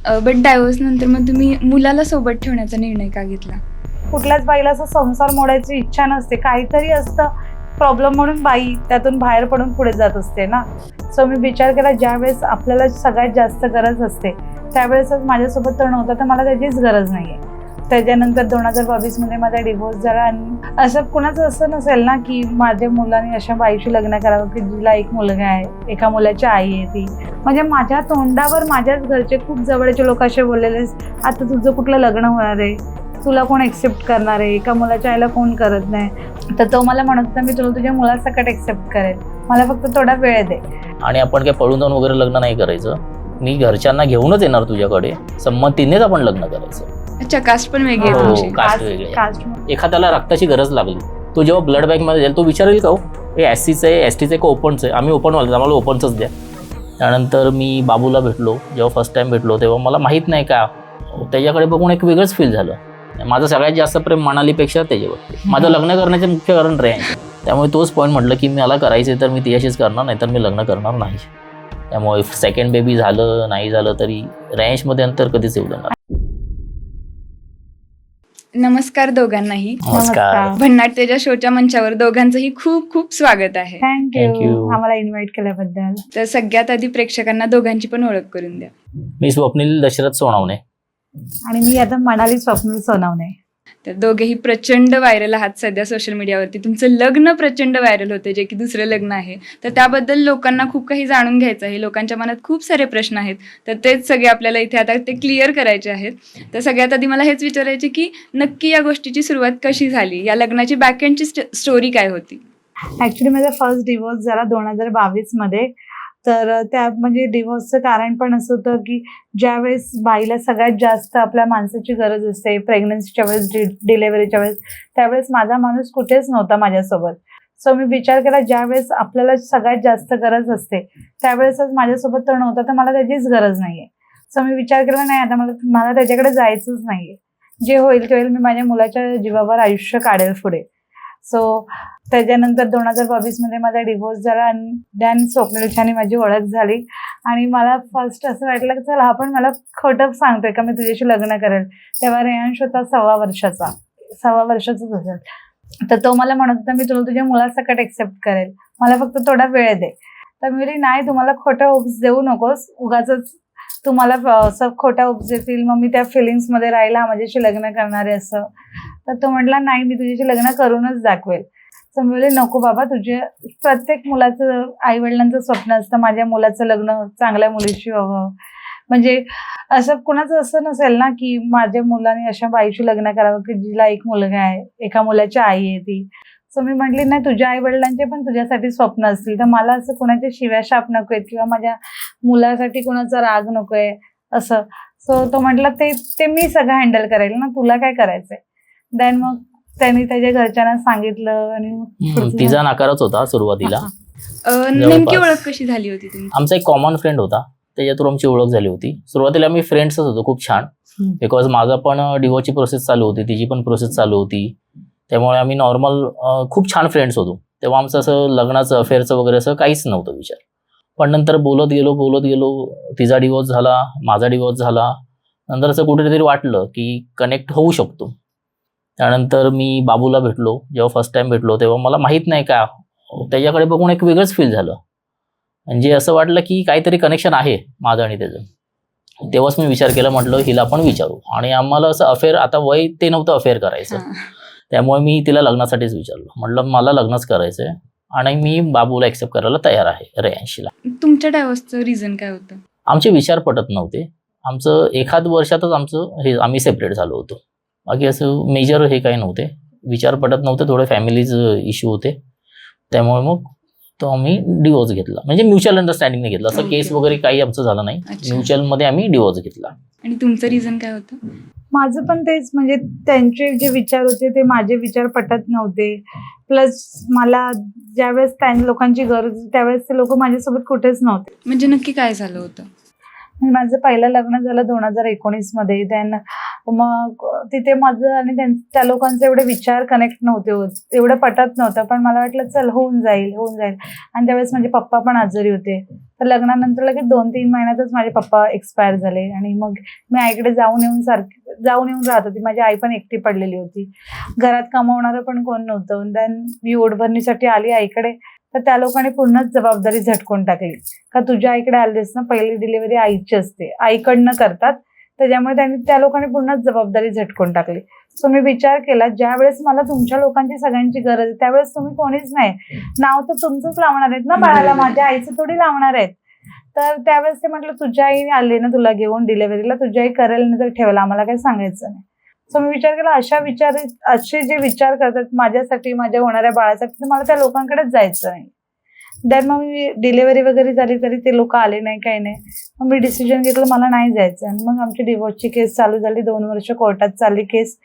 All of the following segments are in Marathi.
बट डायव्होर्स नंतर मग तुम्ही मुलाला सोबत ठेवण्याचा निर्णय का घेतला? कुठल्याच बाईला असं संसार मोडायची इच्छा नसते, काहीतरी असतं प्रॉब्लेम म्हणून बाई त्यातून बाहेर पडून पुढे जात असते ना. सो मी विचार केला, ज्यावेळेस आपल्याला सगळ्यात जास्त गरज असते त्यावेळेसच माझ्यासोबत तर नव्हतं, तर मला त्याचीच गरज नाही आहे. त्याच्यानंतर 2022 माझा डिव्होर्स झाला. आणि असं कुणाचं असं नसेल ना की माझ्या मुलाने अशा बाईशी लग्न करावं की जिला एक मुलगा आहे, एका मुलाची आई आहे ती. म्हणजे माझ्या तोंडावर माझ्याच घरचे खूप जवळचे लोक असे बोललेले, आता तुझं कुठलं लग्न होणार आहे, तुला कोण एक्सेप्ट करणार आहे, एका मुलाच्या आईला कोण करत नाही. तर तो मला म्हणत होता, मी तुला तुझ्या मुलासकट एक्सेप्ट करेल, मला फक्त थोडा वेळ दे. आणि आपण काय पळून जाऊन वगैरे लग्न नाही करायचं. मी घरच्यांना घेऊनच येणार तुझ्याकडे, संमतीनेच आपण लग्न करायचं. अच्छा, कास्ट पण वेगळी आहे हो, तुमची? कास्ट वेगळी आहे. कास्ट एखाद्याला रक्ताची गरज लागली, तो जेव्हा ब्लड बँकमध्ये जाईल तो विचारेल का, हे एससीचं आहे, एसटीचं आहे का ओपनचं आहे? आम्ही ओपनवाले, आम्हाला ओपनचंच द्या. त्यानंतर मी बाबूला भेटलो, जेव्हा फर्स्ट टाइम भेटलो तेव्हा मला माहीत नाही का, त्याच्याकडे बघून एक वेगळंच फील झालं. माझं सगळ्यात जास्त प्रेम मनालीपेक्षा त्याच्यावरती. माझं लग्न करण्याचे मुख्य कारण रेंज. त्यामुळे तोच पॉईंट म्हटलं की मला करायचं तर मी तिच्याशीच करणार, नाही तर मी लग्न करणार नाही. त्यामुळे सेकंड बेबी झालं नाही झालं तरी रेंजमध्ये अंतर कधीच येऊ देणार. नमस्कार दोघांनाही. नमस्कार. भन्नाट तेजा शोच्या मंचावर दोघांचंही खूप खूप स्वागत आहे. Thank thank you you. आम्हाला इन्व्हाइट केल्याबद्दल. तर सगळ्यात आधी प्रेक्षकांना दोघांची पण ओळख करून द्या. मी स्वप्नील दशरथ सोनावणे. आणि मी आता मनाली स्वप्नील सोनावणे. तर दोघेही प्रचंड व्हायरल आहात सध्या सोशल मीडियावरती. तुमचं लग्न प्रचंड व्हायरल होते, जे की दुसरं लग्न आहे. तर त्याबद्दल लोकांना खूप काही जाणून घ्यायचं आहे. लोकांच्या मनात खूप सारे प्रश्न आहेत, तर तेच सगळे आपल्याला इथे आता ते क्लिअर करायचे आहेत. तर सगळ्यात आधी मला हेच विचारायचे की नक्की या गोष्टीची सुरुवात कशी झाली, या लग्नाची बॅकएंडची स्टोरी काय होती? ऍक्च्युली माझा फर्स्ट डिवोर्स झाला 2022 मध्ये. तर त्या म्हणजे डिवोर्सचं कारण पण असं होतं की ज्यावेळेस बाईला सगळ्यात जास्त आपल्या माणसाची गरज असते, प्रेग्नन्सीच्या वेळेस, डिलेव्हरीच्या वेळेस, त्यावेळेस माझा माणूस कुठेच नव्हता माझ्यासोबत. सो मी विचार केला, ज्यावेळेस आपल्याला सगळ्यात जास्त गरज असते त्यावेळेसच माझ्यासोबत तर नव्हता, तर मला त्याचीच गरज नाही आहे. सो मी विचार केला, नाही आता मला त्याच्याकडे जायचंच नाही आहे. जे होईल ते होईल, मी माझ्या मुलाच्या जीवावर आयुष्य काढेल पुढे. सो त्याच्यानंतर 2022 माझा डिवोर्स झाला. आणि दॅन स्वप्नीलच्याने माझी ओळख झाली. आणि मला फर्स्ट असं वाटलं की चल हा पण मला खोटं सांगतोय का मी तुझ्याशी लग्न करेल. तेव्हा रेयांश होता 6 वर्षाचाच असेल. तर तो मला म्हणत होता, मी तुला तुझ्या मुलासकट एक्सेप्ट करेल, मला फक्त थोडा वेळ दे. तर मी बोलली, नाही तुम्हाला खोटं होप्स देऊ नकोस, उगाचच तुम्हाला असं खोट्या होप्स देतील, मग मी त्या फिलिंग्समध्ये राहिला माझ्याशी लग्न करणारे असं. तर तो म्हटला, नाही मी तुझ्याशी लग्न करूनच दाखवेल. तर मी बोलले, नको बाबा, तुझे प्रत्येक मुलाचं आई वडिलांचं स्वप्न असतं माझ्या मुलाचं लग्न चांगल्या मुलीशी व्हावं. म्हणजे असं कुणाचं असं नसेल ना की माझ्या मुलाने अशा बाईशी लग्न करावं की जिला एक मुलगा आहे, एका मुलाची आई आहे ती. सो मी म्हटली, नाही तुझ्या आई वडिलांचे पण तुझ्यासाठी स्वप्न असतील, तर मला असं कुणाच्या शिव्या शाप नको आहेत किंवा माझ्या मुलासाठी कुणाचा राग नकोय असं. सो तो म्हटला, ते मी सगळं हँडल करेल ना, तुला काय करायचंय. देन मग त्यांनी त्याच्या घरच्यांना सांगितलं. आणि तिचा नकारच होता सुरुवातीला. नेमकी ओळख कशी झाली होती तुमची? आमचा एक कॉमन फ्रेंड होता, त्याच्यातून आमची ओळख झाली होती. सुरुवातीला आम्ही फ्रेंड्सच होतो खूप छान, बिकॉज माझा पण डिवोर्सची प्रोसेस चालू होती, तिची पण प्रोसेस चालू होती. त्यामुळे आम्ही नॉर्मल खूप छान फ्रेंड्स होतो. तेव्हा आमचं असं लग्नाचं अफेअरचं वगैरे असं काहीच नव्हतं विचार. पण नंतर बोलत गेलो, तिचा डिवोर्स झाला, माझा डिवोर्स झाला. नंतर असं कुठेतरी वाटलं की कनेक्ट होऊ शकतो. त्यानंतर मी बाबूला भेटलो, जेव्हा फर्स्ट टाइम भेटलो तेव्हा मला माहीत नाही का, त्याच्याकडे बघून एक वेगळंच फील झालं. म्हणजे असं वाटलं की काहीतरी कनेक्शन आहे माझं आणि त्याचं. तेव्हाच मी विचार केला, म्हटलं हिला पण विचारू. आणि आम्हाला असं अफेअर, आता वय ते नव्हतं अफेअर करायचं, त्यामुळे मी तिला लग्नासाठीच विचारलं. म्हटलं मला लग्नच करायचंय आणि मी बाबूला एक्सेप्ट करायला तयार आहे रेयांशीला. तुमच्या डायव्होर्सचं रिझन काय होतं? आमचे विचार पटत नव्हते. आमचं एखाद वर्षातच आम्ही सेपरेट झालो होतो. बाकी असं मेजर हे काही नव्हते, विचार पटत नव्हते, थोडे फॅमिलीज इश्यू होते. त्यामुळे मग तो आम्ही डिवोर्स घेतला, म्हणजे म्युच्युअल अंडरस्टँडिंगने घेतला. असं केस वगैरे काही आमचं झालं नाही, म्युच्युअलमध्ये आम्ही डिवोर्स घेतला. आणि तुमचं रिझन काय होतं? माझं पण तेच, म्हणजे त्यांचे जे विचार होते ते माझे विचार पटत नव्हते. प्लस मला ज्यावेळेस त्या लोकांची गरज त्यावेळेस ते लोक माझ्यासोबत कुठेच नव्हते. म्हणजे नक्की काय झालं होतं? माझं पहिलं लग्न झालं 2019 मध्ये. देन मग तिथे माझं आणि त्या लोकांचे एवढे विचार कनेक्ट नव्हते होत, एवढं पटत नव्हतं. पण मला वाटलं चल होऊन जाईल. आणि त्यावेळेस माझे पप्पा पण आजारी होते. तर लग्नानंतर लगेच 2-3 महिन्यातच माझे पप्पा एक्सपायर झाले. आणि मग मी आईकडे जाऊन येऊन राहत होती. माझी आई पण एकटी पडलेली होती. घरात कमावणारं पण कोण नव्हतं. देन मी ओढभरणीसाठी आली आईकडे. तर त्या लोकांनी पूर्णच जबाबदारी झटकून टाकली. का तुझ्या आईकडे आलीस ना, पहिली डिलिव्हरी आईची असते, आईकडनं करतात. त्याच्यामुळे त्या लोकांनी पूर्णच जबाबदारी झटकून टाकली. सो मी विचार केला, ज्या वेळेस मला तुमच्या लोकांची सगळ्यांची गरज आहे त्यावेळेस तुम्ही कोणीच नाही, नाव तर तुमचंच लावणार आहेत ना बाळाला, माझ्या आईचं थोडी लावणार आहेत. तर त्यावेळेस ते म्हटलं तुझ्या आई आली ना तुला घेऊन डिलिव्हरीला, तुझ्या आई करेल ना तर ठेवला, आम्हाला काही सांगायचं नाही. सो मी विचार केला असे जे विचार करतात माझ्यासाठी, माझ्या होणाऱ्या बाळासाठी, तर मला त्या लोकांकडेच जायचं नाही. देन मग मी डिलिव्हरी वगैरे झाली तरी ते लोक आले नाही, काही नाही. मग मी डिसिजन घेतलं मला नाही जायचं. आणि मग आमची डिवोर्सची केस चालू झाली. 2 वर्ष कोर्टात चालली केस.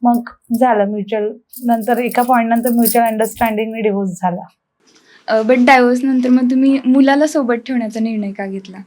मग झालं म्युच्युअल, नंतर एका पॉईंट नंतर म्युच्युअल अंडरस्टँडिंगने डिवोर्स झाला. बट डायव्होर्स नंतर मग तुम्ही मुलाला सोबत ठेवण्याचा निर्णय का घेतला?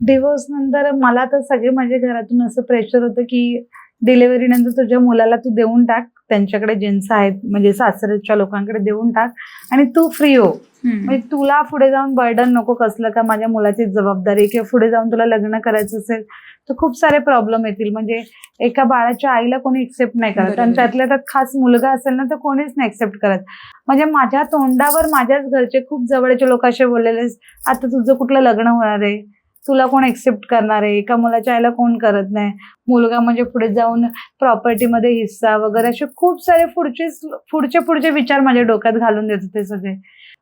डिवोर्स नंतर मला तर सगळे माझ्या घरातून असं प्रेशर होतं की डिलिव्हरी नंतर तुझ्या मुलाला तू देऊन टाक, त्यांच्याकडे ज्यांचं आहेत म्हणजे सासऱ्याच्या लोकांकडे देऊन टाक आणि तू फ्री हो. म्हणजे तुला पुढे जाऊन बर्डन नको कसलं का माझ्या मुलाची जबाबदारी, किंवा पुढे जाऊन तुला लग्न करायचं असेल तर खूप सारे प्रॉब्लेम येतील. म्हणजे एका बाळाच्या आईला कोणी एक्सेप्ट नाही करत, आणि त्यातल्या त्यात खास मुलगा असेल ना तर कोणीच नाही एक्सेप्ट करत. म्हणजे माझ्या तोंडावर माझ्याच घरचे खूप जवळचे लोक असे बोललेले, आता तुझं कुठलं लग्न होणार आहे, तुला कोण एक्सेप्ट करणार आहे, एका मुलाच्या आईला कोण करत नाही, मुलगा म्हणजे पुढे जाऊन प्रॉपर्टीमध्ये हिस्सा वगैरे, असे खूप सारे पुढचे विचार माझ्या डोक्यात घालून देत होते सगळे.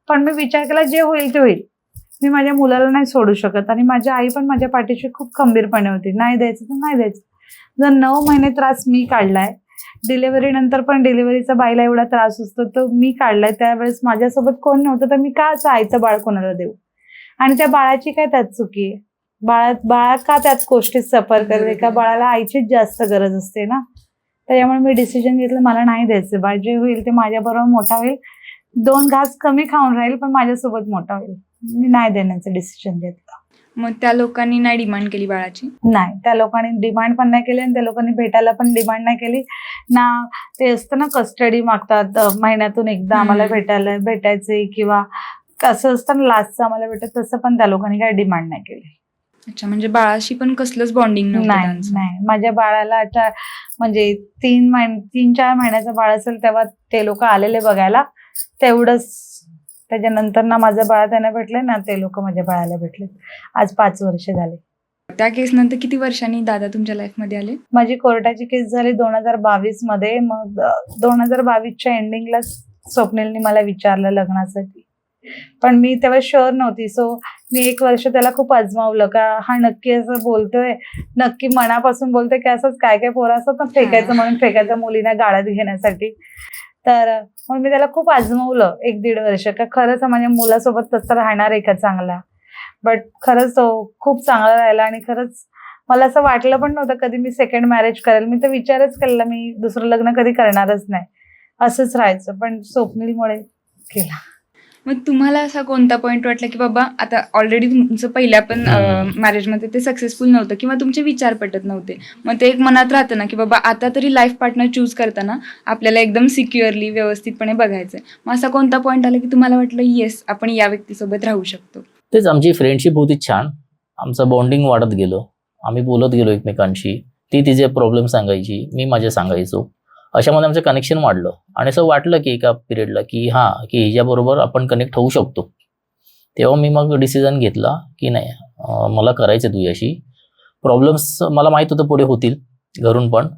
पण मी विचार केला जे होईल ते होईल, मी माझ्या मुलाला नाही सोडू शकत. आणि माझी आई पण माझ्या पाठीशी खूप खंबीरपणे होती, नाही द्यायचं तर नाही द्यायचं. जर 9 महिने त्रास मी काढलाय, डिलिव्हरी नंतर पण डिलिव्हरीचा बाईला एवढा त्रास असतो तो मी काढलाय, त्यावेळेस माझ्यासोबत कोण नव्हतं तर मी का असं आईचं बाळ कोणाला देऊ? आणि त्या बाळाची काय त्यात चुकी आहे? बाळा का त्यात गोष्टीत सफर करेल? एका बाळाला आईचीच जास्त गरज असते ना. त्याच्यामुळे मी डिसिजन घेतलं मला नाही द्यायचं बाळ, जे होईल ते माझ्याबरोबर मोठा होईल, 2 घास कमी खाऊन राहील पण माझ्यासोबत मोठा होईल. मी नाही देण्याचं डिसिजन घेतलं. मग त्या लोकांनी नाही डिमांड केली बाळाची? नाही, त्या लोकांनी डिमांड पण नाही केली आणि त्या लोकांनी भेटायला पण डिमांड नाही केली ना. ते असतं ना कस्टडी मागतात, महिन्यातून एकदा आम्हाला भेटायचे, किंवा कसं असतं ना लास्टचं आम्हाला भेटत, तसं पण त्या लोकांनी काही डिमांड नाही केली. अच्छा, म्हणजे बाळाशी पण कसलंच बॉन्डिंग नाही नव्हतं? नाही, माझ्या बाळाला आता म्हणजे 3-4 महिन्याचं बाळ असेल तेव्हा ते लोक आलेले बघायला, तेवढंच. त्याच्यानंतर ना माझं बाळ त्यांना भेटले ना ते लोक माझ्या बाळाला भेटले. आज 5 वर्ष झाले. त्या केस नंतर किती वर्षांनी दादा तुमच्या लाईफ मध्ये आले? माझी कोर्टाची केस झाली 2022 मध्ये. मग 2022च्या एंडिंगला स्वप्नीलनी मला विचारलं लग्नासाठी, पण मी तेव्हा शुअर नव्हती. सो मी 1 वर्ष त्याला खूप आजमावलं का हा नक्की असं बोलतोय, नक्की मनापासून बोलतोय की असंच काय काय पोरं असतात ना फेकायचं म्हणून फेकायचं मुलींना गाळ्यात घेण्यासाठी. तर मग मी त्याला खूप आजमावलं 1-1.5 वर्ष का खरंच माझ्या मुलासोबत तसं राहणार आहे का चांगला. बट खरंच तो खूप चांगला राहिला. आणि खरंच मला असं वाटलं पण नव्हतं कधी मी सेकंड मॅरेज करेल. मी तर विचारच केला मी दुसरं लग्न कधी करणारच नाही, असंच राहायचं. पण स्वप्नीलमुळे केला. मग तुम्हाला असा कोणता पॉईंट वाटला की बाबा आता ऑलरेडी तुमचं पहिल्या पण मॅरेजमध्ये ते सक्सेसफुल नव्हतं किंवा तुमचे विचार पटत नव्हते, मग ते एक मनात राहतं ना की बाबा आता तरी लाईफ पार्टनर चूज करताना आपल्याला एकदम सिक्युअरली व्यवस्थितपणे बघायचंय. मग असा कोणता पॉईंट आला की तुम्हाला वाटलं येस आपण या व्यक्तीसोबत राहू शकतो? तेच आमची फ्रेंडशिप होती छान, आमचं बॉन्डिंग वाढत गेलं, आम्ही बोलत गेलो एकमेकांशी. ती तिचे प्रॉब्लेम सांगायची, मी माझे सांगायचो. अशामध्ये आमचं कनेक्शन वाढलं आणि असं वाटलं की एका पिरियडला की हां की हिच्याबरोबर आपण कनेक्ट होऊ शकतो. तेव्हा मी मग डिसिजन घेतला की नाही मला करायचं तुझ्याशी. प्रॉब्लेम्स मला माहीत होतं पुढे होतील घरून पण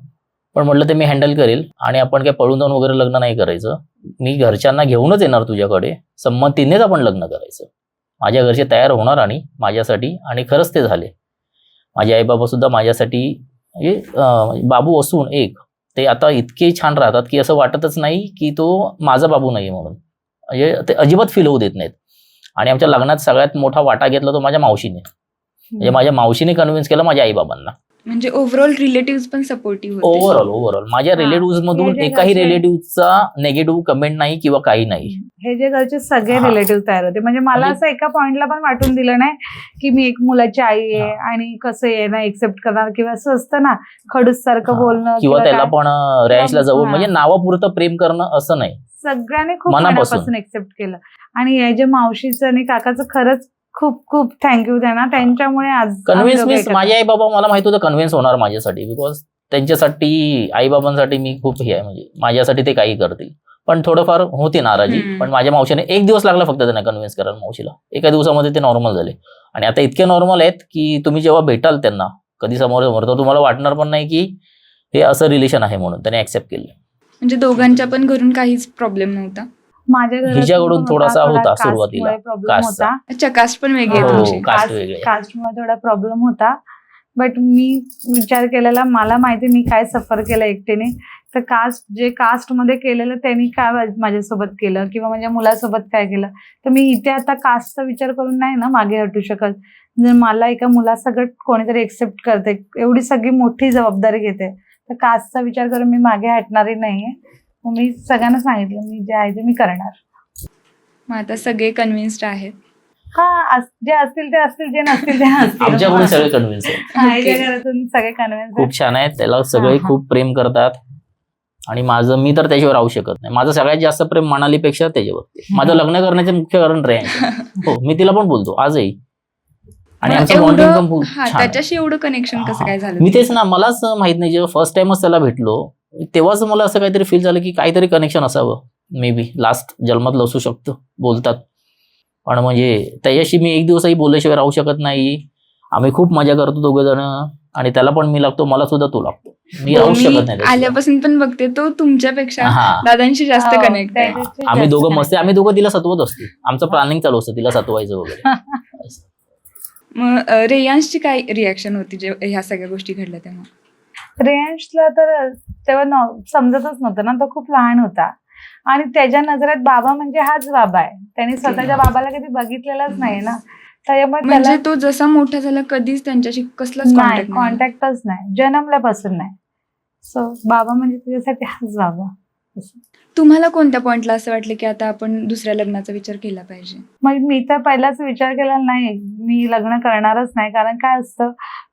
म्हटलं ते मी हँडल करेल आणि आपण काय पळून जाऊन वगैरे लग्न नाही करायचं. मी घरच्यांना घेऊनच येणार तुझ्याकडे, संमतीनेच आपण लग्न करायचं. माझ्या घरचे तयार होणार आणि माझ्यासाठी, आणि खरंच ते झाले. माझे आईबाबासुद्धा माझ्यासाठी म्हणजे बाबू असून एक ते आता इतके छान राहतात की असं वाटतच नाही की तो माझा बाबू नाही म्हणून. म्हणजे ते अजिबात फील होऊ देत नाहीत. आणि आमच्या लग्नात सगळ्यात मोठा वाटा घेतला तो माझ्या मावशीने. म्हणजे माझ्या मावशीने कन्व्हिन्स केलं माझ्या आईबाबांना म्हणजे ओव्हरऑल रिलेटिव्ह पण सपोर्टिव्ह होते. ओव्हरऑल माझ्या हा. रिलेटिव्ह मधून हे जे एकाही घरचे- रिलेटिव्हचा नेगेटिव्ह कमेंट नाही किंवा काही नाही. हे जे घरचे सगळे हा. रिलेटिव्ह तयार होते, म्हणजे मला म्हणजे- असं एका पॉइंटला पण वाटून दिलं नाही की मी एक मुलाची आई आहे हा. आणि कसं आहे ना एक्सेप्ट करणार किंवा असं असतं ना खडूस सारखं हा. बोलणं किंवा त्याला काय. पण रॅन्सला जवळ हा. म्हणजे नावापुरतं प्रेम करणं असं नाही. सगळ्यांनी खूप मनापासून. मनापासून एक्सेप्ट केलं. आणि हे जे मावशीचं आणि काकाचं खरंच खूप खूप थँक्यू त्यांना, त्यांच्यामुळे आज आम्ही कन्व्हिन्स दोघं मीन्स एकत्र. माझे आई बाबा मला माहित होतं कन्व्हिन्स होणार माझ्यासाठी, बिकॉज त्यांच्यासाठी आई बाबांसाठी मी खूप हे आहे, म्हणजे माझ्यासाठी ते काही करतील. पण थोडंफार होती नाराजी. हम्म. पण माझ्या मावशीने 1 दिवस लागला फक्त त्यांना कन्व्हिन्स करायला मावशीला. एका दिवसामध्ये ते नॉर्मल झाले. आणि आता इतके नॉर्मल आहेत की तुम्ही जेव्हा भेटाल त्यांना कधी समोर तर तुम्हाला वाटणार पण नाही की हे असं रिलेशन आहे म्हणून. त्यांनी ऍक्सेप्ट केलं. म्हणजे दोघांच्या पण घरून काहीच प्रॉब्लेम नव्हता. माझ्या घरात हिच्याकडून पण थोडासा थोडा होता कास्टमुळे सुरुवातीला. प्रॉब्लेम कास्टचा. होता. अच्छा, कास्ट पण वेगळी आहे हो, तुमची. कास्ट वेगळी आहे. कास्टमुळे थोडा प्रॉब्लेम होता. बट मी विचार केलेला, मला माहिती मी काय सफर केलं एकटीने, तर जे कास्टमध्ये केलेलं त्यांनी काय माझ्यासोबत केलं किंवा माझ्या मुलासोबत काय केलं, तर मी इथे आता कास्टचा विचार करून नाही ना मागे हटू शकत. जर मला एका मुलासकट कोणीतरी एक्सेप्ट करते, एवढी सगळी मोठी जबाबदारी घेते, तर कास्टचा विचार करून मी मागे हटणारी नाहीये. मग मी सगळ्यांना सांगितलं मी जे आहे ते मी करणार. मग आता सगळे कन्व्हिन्स्ड आहेत. हा, जे असतील ते असतील, जे नसतील ते नसतील. आमच्याकडून सगळे कन्व्हिन्स आहेत. आईच्या Okay. घरातून सगळे कन्व्हिन्स खूप छान आहेत. त्याला सगळे हा. खूप प्रेम करतात. आणि मी तर त्याच्यावर राहू शकत नाही. माझं सगळ्यात जास्त प्रेम मनालीपेक्षा त्याच्यावरती. माझं लग्न करण्याचे मुख्य कारण रेंज. हो, मी तिला पण बोलतो आजही. आणि मग आमचं बॉन्डिंग पण खूप हा, छान आहे. त्याच्याशी एवढं कनेक्शन कसं काय झालं? मी तेच ना, मलाच माहित नाही. जेव्हा फर्स्ट टाइमच त्याला भेटलो तेव्हाच मला असं काहीतरी फील झालं की काहीतरी कनेक्शन असावं. मे बी लास्ट जन्मातलं असू शकतं बोलतात. पण म्हणजे त्याच्याशी मी एक दिवसही बोलल्याशिवाय राहू शकत नाही. आम्ही खूप मजा करतो दोघं जण. आणि त्याला पण मी लागतो, मला सुद्धा तो लागतो. मी राहू शकत नाही मी त्याशिवाय. आल्यापासून पण बघते तो तुमच्यापेक्षा हा. दादांशी जास्त हो, कनेक्ट आहे. त्याच्याशी आम्ही जास्त दोघं connect. मस्त, आम्ही दोघं तिला सतवत असतो. आमचं प्लॅनिंग चालू असतं तिला सतवायचं वगैरे. मग रेयांशची काय रिॲक्शन होती जेव्हा ह्या सगळ्या गोष्टी घडल्या तेव्हा? रेयांशला तर तेव्हा समजतच नव्हतं ना, तो खूप लहान होता. आणि त्याच्या नजरेत बाबा म्हणजे हाच बाबा आहे. त्याने स्वतःच्या बाबाला कधी बघितलेलाच नाही ना, त्याच्यामुळे म्हणजे त्याला तो जसा मोठा झाला कधीच त्यांच्याशी कसलाच नाही, कॉन्टॅक्ट नाही. कॉन्टॅक्टच नाही, जन्मल्यापासून नाही. सो बाबा म्हणजे त्याच्यासाठी हाच बाबा. तुम्हाला कोणत्या पॉइंटला असं वाटलं की आता आपण दुसऱ्या लग्नाचा विचार केला पाहिजे? मग मी तर पहिलाच विचार केला नाही, मी लग्न करणारच नाही. कारण काय असतं,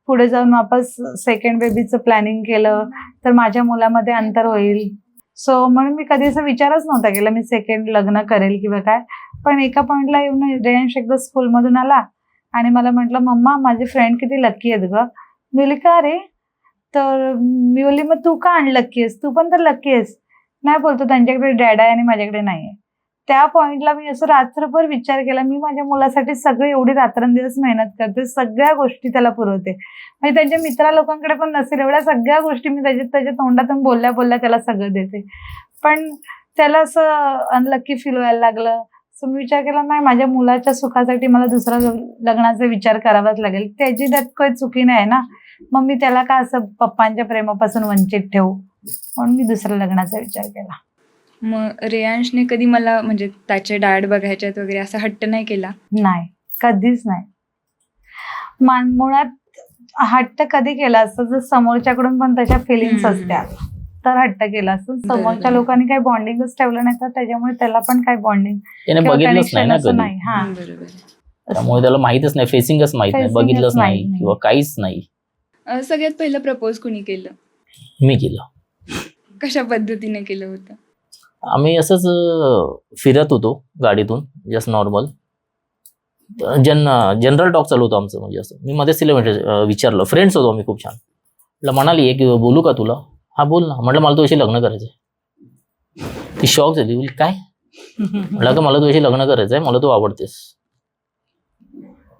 पुढे जाऊन वापस सेकंड बेबीचं प्लॅनिंग केलं तर माझ्या मुलामध्ये अंतर होईल. सो म्हणून मी कधी असा विचारच नव्हता केला मी सेकंड लग्न करेल किंवा काय. पण एका पॉइंटला येऊन रेयांश एकदा स्कूलमधून आला आणि मला म्हटलं, मम्मा माझे फ्रेंड किती लकी आहेत ग. मी बोलली का रे, तर मी बोलली मग तू का अनलक्की आहेस, तू पण तर लकी आहेस. नाही बोलतो त्यांच्याकडे डॅड आहे आणि माझ्याकडे नाही आहे. त्या पॉइंटला मी असं रात्रभर विचार केला, मी माझ्या मुलासाठी सगळी एवढी रात्रंदिवस मेहनत करते, सगळ्या गोष्टी त्याला पुरवते. म्हणजे त्यांच्या मित्रा लोकांकडे पण नसेल एवढ्या सगळ्या गोष्टी मी त्याच्या तोंडातून बोलल्या बोलल्या त्याला सगळं देते. पण त्याला असं अनलक्की फील व्हायला लागलं. सो मी विचार केला, नाही माझ्या मुलाच्या सुखासाठी मला दुसऱ्या लग्नाचा विचार करावाच लागेल. त्याची त्यात काही चुकी नाही ना, मग मी त्याला का असं पप्पांच्या प्रेमापासून वंचित ठेवू, म्हणून मी दुसऱ्या लग्नाचा विचार केला. मग रेयांशने कधी मला म्हणजे त्याचे डाएट बघायच्यात वगैरे असा हट्ट नाही केला? नाही, कधीच नाही. मुळात हट्ट कधी केला असतं जर समोरच्याकडून पण त्याच्या फिलिंग्स असत्या तर हट्ट केला असतं. समोरच्या बरोबर. लोकांनी काही बॉन्डिंगच ठेवलं नाही तर त्याच्यामुळे त्याला पण काही बॉन्डिंग त्याने किंवा बघितलंच नाही connection ना असं कधी. नाही. हा, बरोबर आहे. त्यामुळे त्याला माहितच नाही, फेसिंगच माहित नाही, Facingच बघितलंच माहित नाही नाही. किंवा काहीच नाही. सगळ्यात पहिलं प्रपोज कुणी केलं? मी केलं. कशा पद्धतीने केलं होतं? आम्ही असंच फिरत होतो गाडीतून, जस्ट नॉर्मल जनरल टॉक चालू होतं आमचं. म्हणजे असं मी मध्येच तिला विचारलं, फ्रेंड्स होतो आम्ही खूप छान. म्हटलं म्हणाली एक बोलू का तुला? हा बोल ना. म्हटलं मला तुझ्याशी लग्न करायचंय. ती शॉक झाली, बोली काय? म्हटलं का मला तुझ्याशी लग्न करायचंय, मला तू आवडतेस.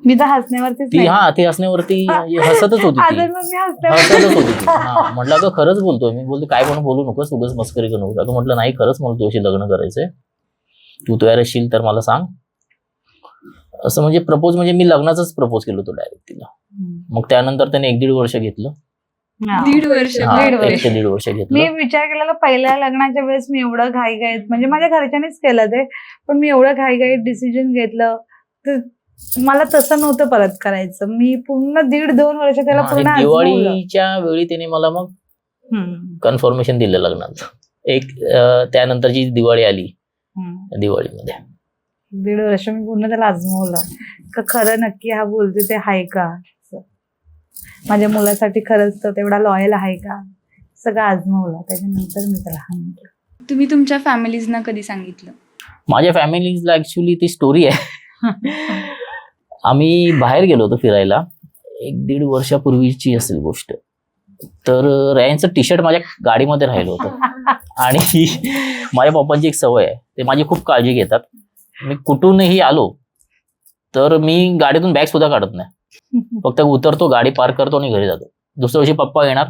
मी तर हसण्यावरतीच ती नाही. ती हसण्यावरती म्हणजे हसतच होती ती. अजून मग मी हसतच होती ती. हसण्यावर म्हटलं का खरंच बोलतोय मी. बोलते काय पण बोलू नकोस, उगाच मस्करी करू नकोस. अगं म्हटलं नाही, खरंच मला तुझ्याशी लग्न करायचंय, तू तयार असशील तर मला सांग. असं म्हणजे प्रपोज म्हणजे मी लग्नाचाच प्रपोज केलं होतं डायरेक्ट तिला. मग त्यानंतर त्याने 1-1.5 वर्ष घेतलं. हा. 1.5 वर्ष? हा, दीड 1 वर्ष. ते 1.5 वर्ष मी घेतलं. विचार केलेला पहिल्या लग्नाच्या वेळेस मी एवढं घाईघाईत, म्हणजे माझ्या घरच्यांनीच केलं ते, पण मी एवढं घाईघाईत डिसिजन घेतलं तर मला तसं नव्हतं परत करायचं. मी पूर्ण 1.5-2 वर्ष त्याला आणि पूर्ण आजमावलं. दिवाळीच्या वेळी त्याने मला मग हम्म, कन्फर्मेशन दिलं लग्नाचं. त्यानंतरची दिवाळी आली, हम्म. दिवाळीमध्ये 1.5 वर्ष मी पूर्ण त्याला आजमावलं का खरं नक्की हा बोलते ते आहे का, असं. माझ्या मुलासाठी खरंच तो तेवढा लॉयल आहे का, सगळं आजमावलं. त्याच्यानंतर मी त्याला हा म्हटलं. तुम्ही तुमच्या फॅमिलीजना कधी सांगितलं? माझ्या फॅमिलीला ऍक्च्युली ती स्टोरी आहे. आम्ही बाहेर गेलो होतो फिरायला, 1-1.5 वर्षापूर्वीची असेल गोष्ट. तर रॅनचं टी शर्ट माझ्या गाडीमध्ये राहिलं होतं. आणि माझ्या पप्पांची एक सवय आहे, ते माझी खूप काळजी घेतात. मी कुठूनही आलो तर मी गाडीतून बॅग सुद्धा काढत नाही, फक्त उतरतो, गाडी पार्क करतो आणि घरी जातो. दुसऱ्या दिवशी पप्पा येणार,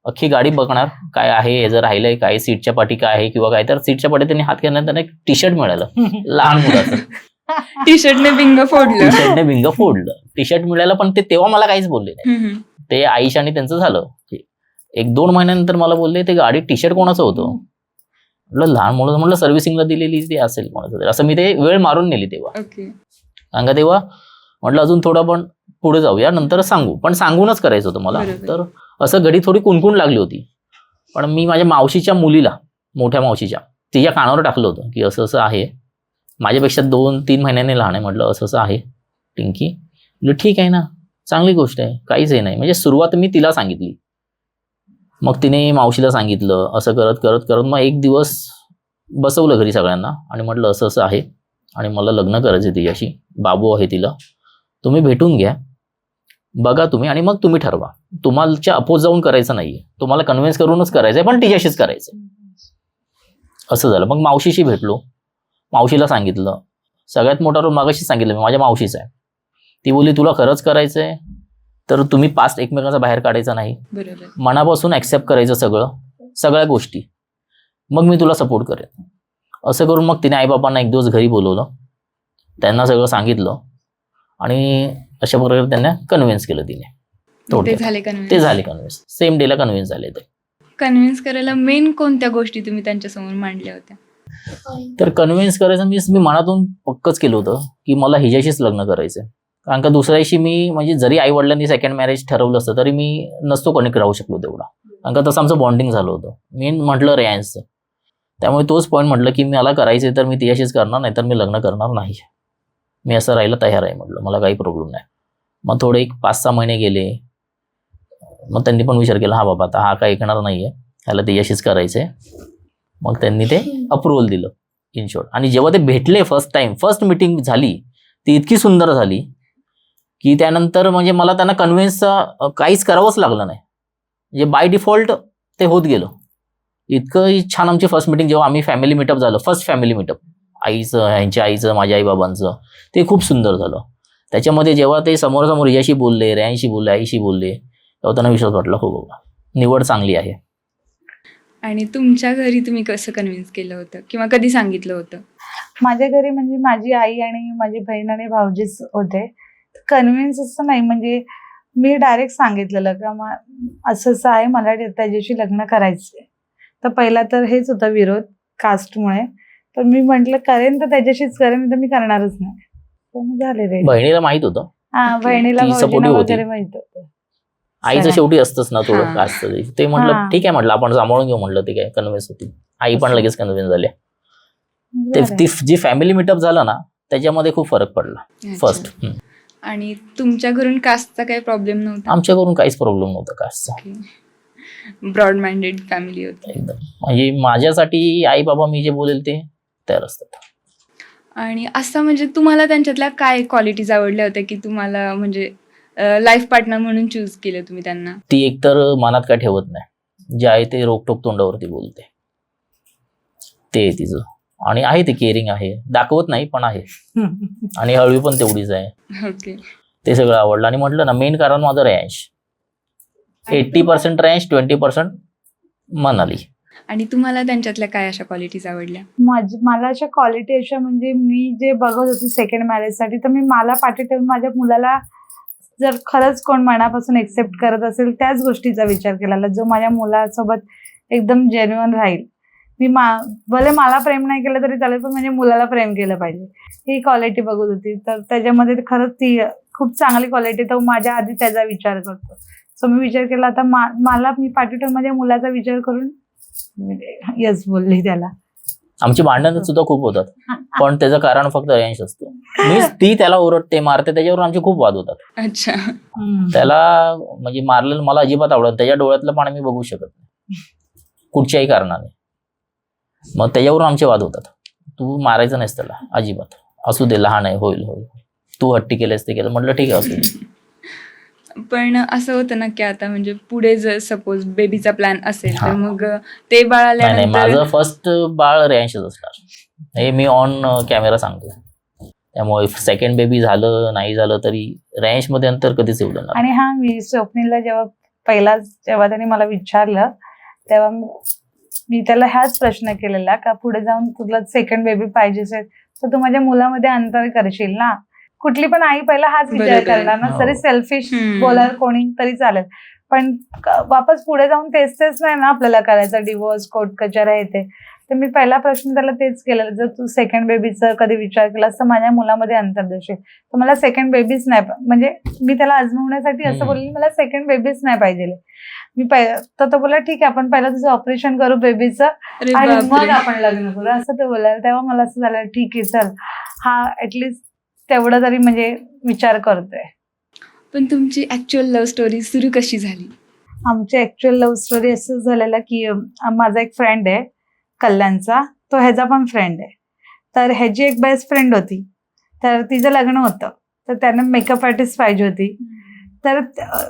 अख्खी गाडी बघणार काय आहे, जर राहिलंय काय, सीटच्या पाठी काय आहे किंवा काय. तर सीटच्या पाठी त्यांनी हात केला, त्यांना एक टी शर्ट मिळालं लहान मुलाचं. टी शर्टने बिंग टी फोडलं. शर्टने भिंग फोडलं. टी शर्ट मिळालं, पण ते तेव्हा मला काहीच बोलले नाही. हम्म, हम्म. ते आईश आणि त्यांचं झालं. 1-2 महिन्यानंतर मला बोलले ते गाडी टी शर्ट कोणाचं होतं. म्हटलं लहान मुलं, म्हटलं सर्व्हिसिंगला दिलेली ती असेल कोणाचं तरी. असं मी ते वेळ मारून नेली तेव्हा. ओके. कारण का तेव्हा म्हटलं अजून थोडं पण पुढे जाऊया, नंतर सांगू. पण सांगूनच करायचं होतं मला. बरोबर. तर असं घडी थोडी कुणकुण लागली होती. पण मी माझ्या मावशीच्या मुलीला, मोठ्या मावशीच्या, तिच्या कानावर टाकलं होतं की असं असं आहे. माझ्यापेक्षा 2-3 महिन्यांनी लहान आहे. म्हटलं असं असं आहे टिंकी. म्हटलं ठीक आहे ना, चांगली गोष्ट आहे, काहीच हे नाही. म्हणजे सुरुवात मी तिला सांगितली, मग तिने मावशीला सांगितलं. असं करत करत करत मग एक दिवस बसवलं घरी सगळ्यांना आणि म्हटलं असं असं आहे आणि मला लग्न करायचं आहे तिच्याशी. बाबू आहे तिला, तुम्ही भेटून घ्या, बघा तुम्ही, आणि मग तुम्ही ठरवा. तुम्हाला अपोज जाऊन करायचं नाहीये, तुम्हाला कन्व्हिन्स करूनच करायचंय, पण तिच्याशीच करायचंय. असं झालं. मग मावशीशी भेटलो, मावशीला सांगितलं. सगळ्यात मोठा रोल मागाशी सांगितलं मी, माझ्या मावशीचा आहे. ती बोलली तुला खरंच करायचंय तर तुम्ही पास्ट एकमेकांचा बाहेर काढायचा नाही, बरोबर. मनापासून ऍक्सेप्ट करायचं सगळ्या गोष्टी, मग मी तुला सपोर्ट करेन. असं करून मग तिने आईबाबांना एक दिवस घरी बोलवलं, त्यांना सगळं सांगितलं आणि अशा प्रकारे त्यांना कन्व्हिन्स केलं तिने. ते थोडक्यात. झाले ते कन्व्हिन्स. झाले कन्व्हिन्स, सेम डेला कन्व्हिन्स झाले ते. कन्व्हिन्स करायला मेन कोणत्या गोष्टी तुम्ही त्यांच्यासमोर मांडल्या होत्या? तर कन्व्हिन्स करायचं मी मनातून पक्कच केलं होतं की मला हिच्याशीच लग्न करायचंय. कारण का दुसऱ्याशी मी, म्हणजे जरी आई वडिलांनी सेकंड मॅरेज ठरवलं असतं तरी मी नसतो कनेक्ट राहू शकलो तेवढा. कारण का तसं आमचं बॉन्डिंग झालं होतं. मी म्हटलं रेयांसचं, त्यामुळे तोच पॉईंट म्हटलं की मला करायचंय तर मी तिच्याशीच करणार, नाही तर मी लग्न करणार नाही. मी असं राहायला तयार आहे म्हटलं, मला काही प्रॉब्लेम नाही. मग थोडे 1-5-6 महिने गेले. मग त्यांनी पण विचार केला, हा बाबा आता हा काय ऐकणार नाहीये, ह्याला तिच्याशीच करायचंय. मग त्यांनी ते अप्रुव्हल दिलं इन शॉर्ट. आणि जेव्हा ते भेटले फर्स्ट मीटिंग झाली, ती इतकी सुंदर झाली की त्यानंतर म्हणजे मला त्यांना कन्व्हिन्स काहीच करावंच लागलं नाही. म्हणजे बाय डिफॉल्ट ते होत गेलं. इतकं छान आमची फर्स्ट मीटिंग, जेव्हा आम्ही फॅमिली मीटअप झालं, फर्स्ट फॅमिली मीटअप, ह्यांच्या आईचं, माझ्या आईबाबांचं, ते खूप सुंदर झालं. त्याच्यामध्ये जेव्हा ते समोरासमोर हिच्याशी बोलले, रेयांशी बोलले, आईशी बोलले, तेव्हा त्यांना विश्वास वाटला, हो बाबा निवड चांगली आहे. आणि तुमच्या घरी तुम्ही कसं कन्व्हिन्स केलं होतं किंवा कधी सांगितलं होतं? माझ्या घरी म्हणजे माझी आई आणि माझी बहीण आणि भाऊजीच होते. कन्व्हिन्स असं नाही, म्हणजे मी डायरेक्ट सांगितलेलं का असं असं आहे, मला त्याच्याशी लग्न करायचंय. तर पहिला तर हेच होता विरोध कास्टमुळे. तर मी म्हंटल करेन तर त्याच्याशीच करेन, तर मी करणारच नाही. तर मग झाले रे. बहिणीला माहित होतं, हा, Okay. बहिणीला ती भाऊजींना supportive होती. वगैरे माहित होतं. आईचं सगळं. शेवटी असतंच ना थोडं हां. कास्ट. ते म्हटलं हां. ठीक आहे, म्हटलं आपण सांभाळून घेऊ, म्हटलं ते काय कन्व्हिन्स होती. आई पण असं. लगेच कन्व्हिन्स झाल्या. झालं. ती जी फॅमिली मीटअप झाला ना, त्याच्यामध्ये खूप फरक पडला. अच्छा. फर्स्ट आणि तुमच्या घरून कास्टचा काही प्रॉब्लेम नव्हता? आमच्याकडून काहीच प्रॉब्लेम नव्हता कास्टचा. ब्रॉड माइंडेड फॅमिली होती. एकदम म्हणजे माझ्यासाठी आई बाबा मी जे बोलेल ते तयार असतात. आणि असं म्हणजे तुम्हाला त्यांच्यातल्या काय क्वालिटीज आवडल्या होत्या की तुम्हाला म्हणजे लाईफ पार्टनर म्हणून चूज केलं तुम्ही त्यांना? ती एकतर मनात काय ठेवत नाही, जे आहे ते रोकटोक तोंडावरती बोलते, ते आहे तिचं. आणि आहे ते केअरिंग आहे, दाखवत नाही पण आहे, आणि हळवी पण तेवढीच आहे. ओके. ते सगळं आवडलं. आणि म्हटलं ना, मेन कारण माझं रॅश 80% रॅश, 20% मनाली. आणि तुम्हाला त्यांच्यातल्या काय अशा क्वालिटीज आवडल्या? मला अशा क्वालिटी अशा, म्हणजे मी जे बघत होती सेकंड मॅरेजसाठी, तर मी मला पाठी ठेवून माझ्या मुलाला जर खरंच कोण मनापासून एक्सेप्ट करत असेल त्याच गोष्टीचा विचार केलेला, जो माझ्या मुलासोबत एकदम जेन्युइन राहील. मी भले मला प्रेम नाही केलं तरी चालेल, पण माझ्या मुलाला प्रेम केलं पाहिजे, ही क्वालिटी बघत होती. तर त्याच्यामध्ये खरंच ती खूप चांगली क्वालिटी, तो माझ्या आधी त्याचा विचार करतो. सो मी विचार केला, आता मला मी पाठीवर माझ्या मुलाचा विचार करून यस बोलली त्याला. आमची भांडणं सुद्धा खूप होतात, पण त्याचं कारण फक्त रेंज असतो. ती त्याला ओरडते, मारते, त्याच्यावर आमचे खूप वाद होतात. अच्छा. त्याला म्हणजे मारलेलं मला अजिबात आवडत, त्याच्या डोळ्यातलं पाणी मी बघू शकत नाही कुठच्याही कारणाने. मग त्याच्यावरून आमचे वाद होतात. तू मारायचं नाहीस त्याला अजिबात, असू दे, लहान आहे, होईल होईल, तू हट्टी केलंस ते केलं. म्हटलं ठीक आहे, असू दे. पण असं होतं ना की आता म्हणजे पुढे जर सपोज बेबीचा प्लॅन असेल तर हा. मग ते बाळ नाही नाही, आल्यानंतर माझं फर्स्ट बाळ रेंशच असणार, हे मी ऑन कॅमेरा सांगतो. त्यामुळे सेकंड बेबी झालं नाही झालं तरी रेंश मध्ये अंतर कधीच येऊ देणार. आणि हा, मी स्वप्नीलला जेव्हा त्याने मला विचारलं तेव्हा मी त्याला हाच प्रश्न केलेला, का पुढे जाऊन तुला सेकंड बेबी पाहिजे असेल तर तू माझ्या मुलामध्ये अंतर करशील ना. कुठली पण आई पहिला हाच विचार बरोबर आहे. करणार ना, हो. तरी सेल्फिश हम्म. बोलायला कोणी तरी चालेल, पण वापस पुढे जाऊन तेच नाही ना आपल्याला करायचं, डिवोर्स, कोर्ट कचऱ्या येते. तर मी पहिला प्रश्न त्याला तेच केलेला, जर तू सेकंड बेबीचा कधी विचार केलास तर माझ्या मुलामध्ये अंतर देशील. तर मला सेकंड बेबीच नाही, म्हणजे मी त्याला आजमावण्यासाठी असं बोलले, मला सेकंड बेबीच नाही पाहिजे. मी तर तो बोला ठीक आहे, आपण पहिला तुझं ऑपरेशन करू बेबीचं अरे आणि मग बापरे. आपण लग्न करू, असं ते बोलायला. तेव्हा मला असं झालं, ठीक आहे चल, हा ऍटलिस्ट तेवढं तरी म्हणजे विचार करतोय. पण तुमची ऍक्च्युअल लव्ह स्टोरी सुरू कशी झाली? आमची ऍक्च्युअल लव्ह स्टोरी असं झालेलं की माझा एक फ्रेंड आहे कल्याणचा, तो ह्याचा पण फ्रेंड आहे. तर ह्याची एक बेस्ट फ्रेंड होती, तर तिचं लग्न होतं, तर त्यांना मेकअप आर्टिस्ट पाहिजे होती. तर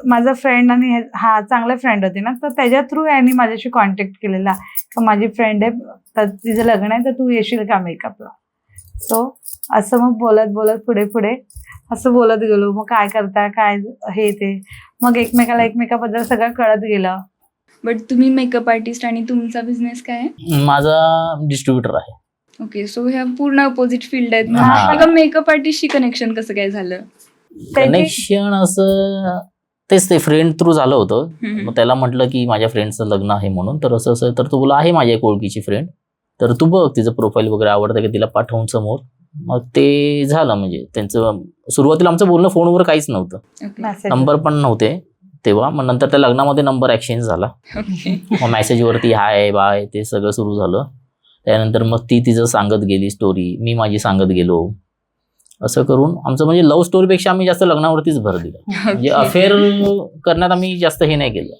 माझा फ्रेंड आणि हा चांगले फ्रेंड होते ना, तर त्याच्या थ्रू यांनी माझ्याशी कॉन्टॅक्ट केलेला, का माझी फ्रेंड आहे, तर तिचं लग्न आहे, तर तू येशील का मेकअपला. सो असं मग बोलत पुढे असं बोलत गेलो. मग काय करता, काय हे ते, मग एकमेकाबद्दल सगळं कळत गेलं. बट तुम्ही मेकअप आर्टिस्ट आणि तुमचा बिझनेस काय आहे? माझा डिस्ट्रीब्युटर आहे. ओके, सो ह्या पूर्ण अपोजिट फील्ड आहेत. हा. मग मेकअप आर्टिस्टशी कनेक्शन कसं काय झालं? कनेक्शन असं तेच ते फ्रेंड थ्रू झालं होतं. हम्म. मग त्याला म्हटलं की माझ्या फ्रेंडचं लग्न आहे म्हणून, तर असं असं, तर तो बोला आहे माझ्या एक ओळखीची फ्रेंड, तर तू बघ तिचं प्रोफाईल वगैरे आवडतं की तिला पाठवून समोर. मग ते झालं. म्हणजे त्यांचं सुरुवातीला आमचं बोलणं फोनवर काहीच नव्हतं, ओके. मेसेज नंबर पण नव्हते तेव्हा. मग नंतर त्या लग्नामध्ये नंबर एक्सचेंज झाला. ओके. मग मेसेजवरती हाय बाय ते सगळं सुरू झालं. त्यानंतर मग ती तिचं सांगत गेली स्टोरी, मी माझी सांगत गेलो. असं करून आमचं म्हणजे लव्ह स्टोरीपेक्षा आम्ही जास्त लग्नावरतीच भर दिला. म्हणजे ओके. अफेअर करण्यात आम्ही जास्त हे नाही केलं.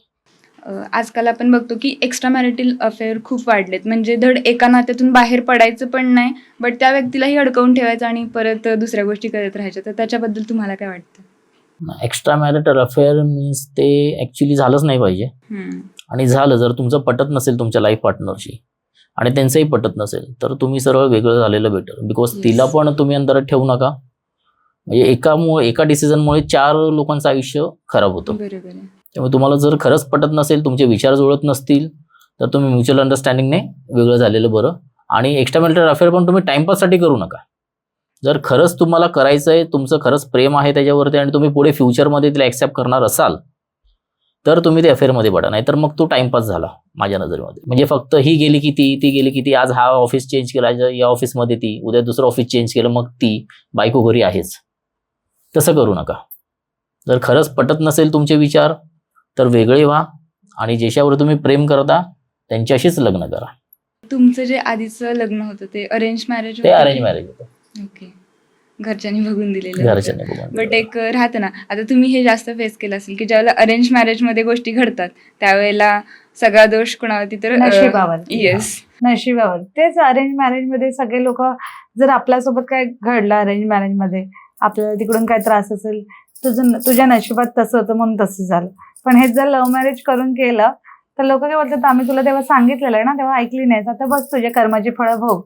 आजकाल आपण बघतो की एक्स्ट्रा मॅरिटल अफेअर खूप वाढलेत. म्हणजे धड एका नात्यातून बाहेर पडायचं पण नाही, बट त्या व्यक्तीलाही अडकवून ठेवायचं आणि परत दुसऱ्या गोष्टी करत राहायच्या. तर त्याच्याबद्दल तुम्हाला काय वाटतं? एक्स्ट्रा मॅरिटल अफेअर मीन्स ते ऍक्च्युली झालंच नाही पाहिजे. आणि झालं जर तुमचं पटत नसेल तुमच्या लाईफ पार्टनरशी आणि त्यांचंही पटत नसेल, तर तुम्ही सरळ वेगळं झालेलं बेटर. Because Yes. तिला पण तुम्ही अंतरात ठेवू नका. म्हणजे एका डिसिजनमुळे 4 लोकांचं आयुष्य खराब होतं. बरोबर आहे. त्यामुळे तुम्हाला जर खरंच पटत नसेल, तुमचे विचार जुळत नसतील, तर तुम्ही म्युच्युअल अंडरस्टँडिंगने वेगळं झालेलं बरं. आणि एक्स्ट्रा मॅरिटल अफेअर पण तुम्ही टाइमपाससाठी करू नका. जर खरंच तुम्हाला करायचं आहे, तुमचं खरंच प्रेम आहे त्याच्यावरती आणि तुम्ही पुढे फ्युचरमध्ये तिला ॲक्सेप्ट करणार असाल, तर तुम्ही ते अफेअरमध्ये पडा. नाही तर मग तो टाइमपास झाला माझ्या नजरेमध्ये. म्हणजे फक्त ही गेली की ती गेली की ती, आज हा ऑफिस चेंज केला, या ऑफिसमध्ये ती, उद्या दुसरं ऑफिस चेंज केलं, मग ती बायको घरी आहेच. तसं करू नका. जर खरंच पटत नसेल तुमचे विचार, तर वेगळे व्हा आणि ज्याच्यावर तुम्ही प्रेम करता त्यांच्याशीच लग्न करा. तुमचं जे आधीचं लग्न होतं ते अरेंज मॅरेज ते अरेंज मॅरेज होतं, ओके. घरच्यांनी बघून दिलेलं. घरच्यांनी बघून. बट एक राहतं ना, आता तुम्ही हे जास्त फेस केलं असेल की ज्यावेळेला अरेंज मॅरेजमध्ये गोष्टी घडतात त्यावेळेला सगळा दोष कुणावरती तर नशिबावरती. येस. नशिबावर. तेच अरेंज मॅरेज मध्ये सगळे लोक, जर आपल्यासोबत काय घडलं अरेंज मॅरेज मध्ये, आपल्याला तिकडून काय त्रास असेल, तुझ्या नशिबात तसं होतं म्हणून तसं झालं. पण हे जर लव्ह मॅरेज करून केलं तर लोक काय बोलतात, आम्ही तुला तेव्हा सांगितलेलं आहे ना, तेव्हा ऐकली नाहीस, आता बस तुझ्या कर्माची फळं भोग,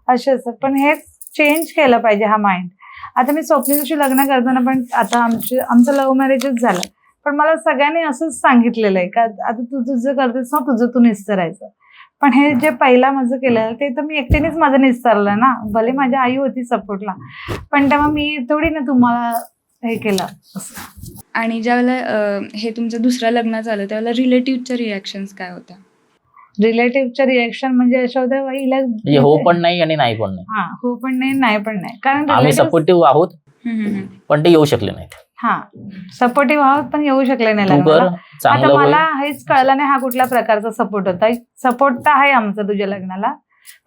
असे असतात. पण हे चेंज केलं पाहिजे हा माइंड. आता मी स्वप्नीलशी लग्न करताना पण, आता आमचं लव्ह मॅरेजच झालं, पण मला सगळ्यांनी असंच सांगितलेलं आहे का आता तू तुझं करतेस ना, तुझं तू निस्तरायचं. पण हे जे पहिला माझं केलं ते तर मी एकटीनेच माझं निस्तरलं ना. भले माझी आई होती सपोर्टला, पण तेव्हा मी थोडी ना तुम्हाला हे केलं असं. आणि ज्यावेळेला हे तुमचं दुसरं लग्न झालं त्यावेळेला रिलेटिव्हच्या रिॲक्शन्स काय होत्या? रिलेटिव्हच्या रिएक्शन म्हणजे अशा होत्या हिला म्हणजे हो पण नाही आणि नाही पण नाही. हा हो पण नाही पण नाही, कारण आम्ही relatives- सपोर्टिव्ह आहोत पण ते येऊ शकले नाहीत. हा सपोर्टिव्ह आहोत पण येऊ शकले नाही तू लग्नाला. कर, आता चांगलं होईल. मला हेच कळलं नाही हा कुठल्या प्रकारचा सपोर्ट होता. सपोर्ट तर आहे आमचा तुझ्या लग्नाला,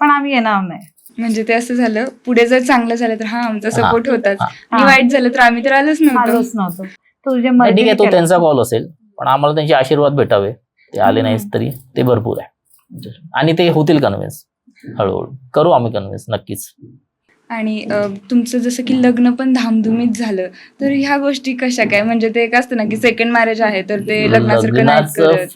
पण आम्ही येणार नाही. म्हणजे ते असं झालं, पुढे जर चांगलं झालं तर हा आमचा हा. सपोर्ट होताच, हा. आणि वाईट झालं तर आम्ही तर आलोच नव्हतो. आलोच नव्हतो. तुझ्या नाही, ठीक मर्जीने आहे, तो केलं. त्यांचा कॉल असेल, पण आम्हाला त्यांचे आशीर्वाद भेटावे. ते आले नाहीच तरी ते भरपूर आहे, आणि ते होतील कन्व्हिन्स. हळूहळू करू आम्ही कन्व्हिन्स नक्कीच. आणि तुमचं जसं की लग्न पण धामधुमीत झालं, तर ह्या गोष्टी कशा काय, म्हणजे ते एक असतं ना की सेकंड मॅरेज आहे तर ते लग्नासारखं नाही लग्नाचं करत.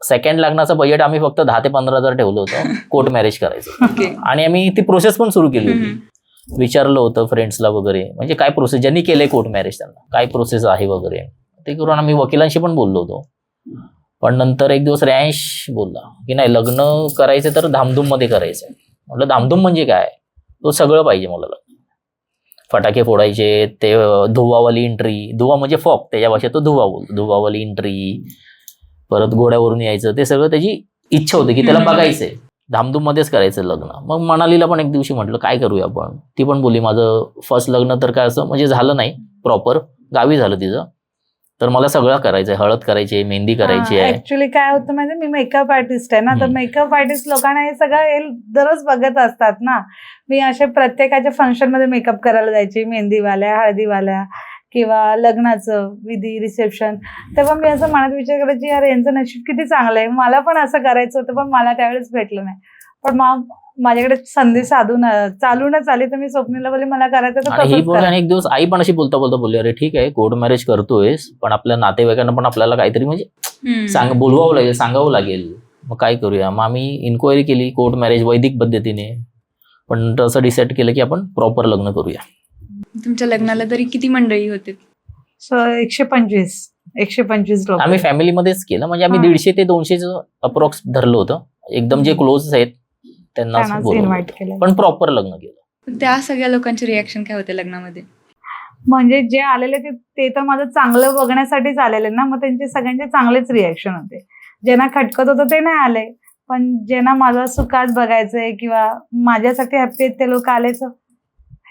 सेकंड लग्नाचं बजेट आम्ही फक्त 10 ते 15,000 ठेवलं होतं कोर्ट मॅरेज करायचं. ओके. आणि आम्ही ती प्रोसेस पण सुरू केली होती. विचारलं होतं फ्रेंड्सला वगैरे, म्हणजे काय प्रोसेस, ज्यांनी केलंय कोर्ट मॅरेज त्यांना काय प्रोसेस आहे वगैरे, ते करून आम्ही वकिलांशी पण बोललो होतो. पण नंतर एक दिवस रॅश बोलला की नाही, लग्न करायचं तर धामधूम मध्ये करायचं. म्हटलं धामधूम म्हणजे काय, तो सगळं पाहिजे मला. फटाके फोडायचे, ते धुवावाली एंट्री, धुवा म्हणजे फॉक, त्याच्या भाषेत तो धुवा बोल, धुवावाली एंट्री, परत घोड्यावरून यायचं, ते सगळं त्याची इच्छा होती की त्याला बघायचंय, धामधूम मध्येच करायचं लग्न. मग मनालीला पण एक दिवशी म्हटलं काय करूया आपण, ती पण बोलली माझं फर्स्ट लग्न तर काय असं म्हणजे झालं नाही प्रॉपर, गावी झालं तिचं, तर मला सगळं करायचंय, हळद करायची, मेहंदी करायची आहे. ऍक्च्युली काय होतं माहिती, मी मेकअप आर्टिस्ट आहे ना, तर मेकअप आर्टिस्ट लोकांना हे सगळं दररोज बघत असतात ना. मी असे प्रत्येकाच्या फंक्शन मध्ये मेकअप करायला जायची, मेहंदीवाल्या, हळदीवाल्या किंवा लग्नाचं विधी, रिसेप्शन. तेव्हा मी असं मनात विचार करायची, यार यांचं नशीब किती चांगलं आहे, मला पण असं करायचं होतं, पण मला त्यावेळेस भेटलं नाही. पण मग माझ्याकडे संधी चालूनच आली, तर मी स्वप्नीला बोलली मला करायचं तर आणि ही तसंच बोल, करा. आणि एक दिवस आई पण अशी बोलता बोलता बोलली, अरे ठीक आहे कोर्ट मॅरेज करतोयस, पण आपल्या नातेवाईकांना पण आपल्याला काहीतरी म्हणजे बोलवावं लागेल, सांगावं लागेल. मग काय करूया, मग आम्ही इन्क्वायरी केली कोर्ट मॅरेज वैदिक पद्धतीने, पण तसं डिसाईड केलं की आपण प्रॉपर लग्न करूया. तुमच्या लग्नाला तरी किती मंडळी होते? 125 लोक. आम्ही फॅमिलीमध्येच केलं, म्हणजे आम्ही 150 ते 200 अप्रॉक्स धरलं होतं. एकदम जे क्लोज आहेत त्यांना इन्व्हाइट केलं. पण प्रॉपर लग्न केलं. त्या सगळ्या लोकांचे रिॲक्शन काय होते लग्नामध्ये? म्हणजे जे आलेले ते तर माझं चांगलं बघण्यासाठीच आलेले ना, मग त्यांचे सगळ्यांचे चांगलेच रिएक्शन होते. ज्यांना खटकत होतं ते नाही आले, पण ज्यांना माझा सुखात बघायचंय किंवा माझ्यासाठी हॅप्पी आहेत ते लोक आले, तर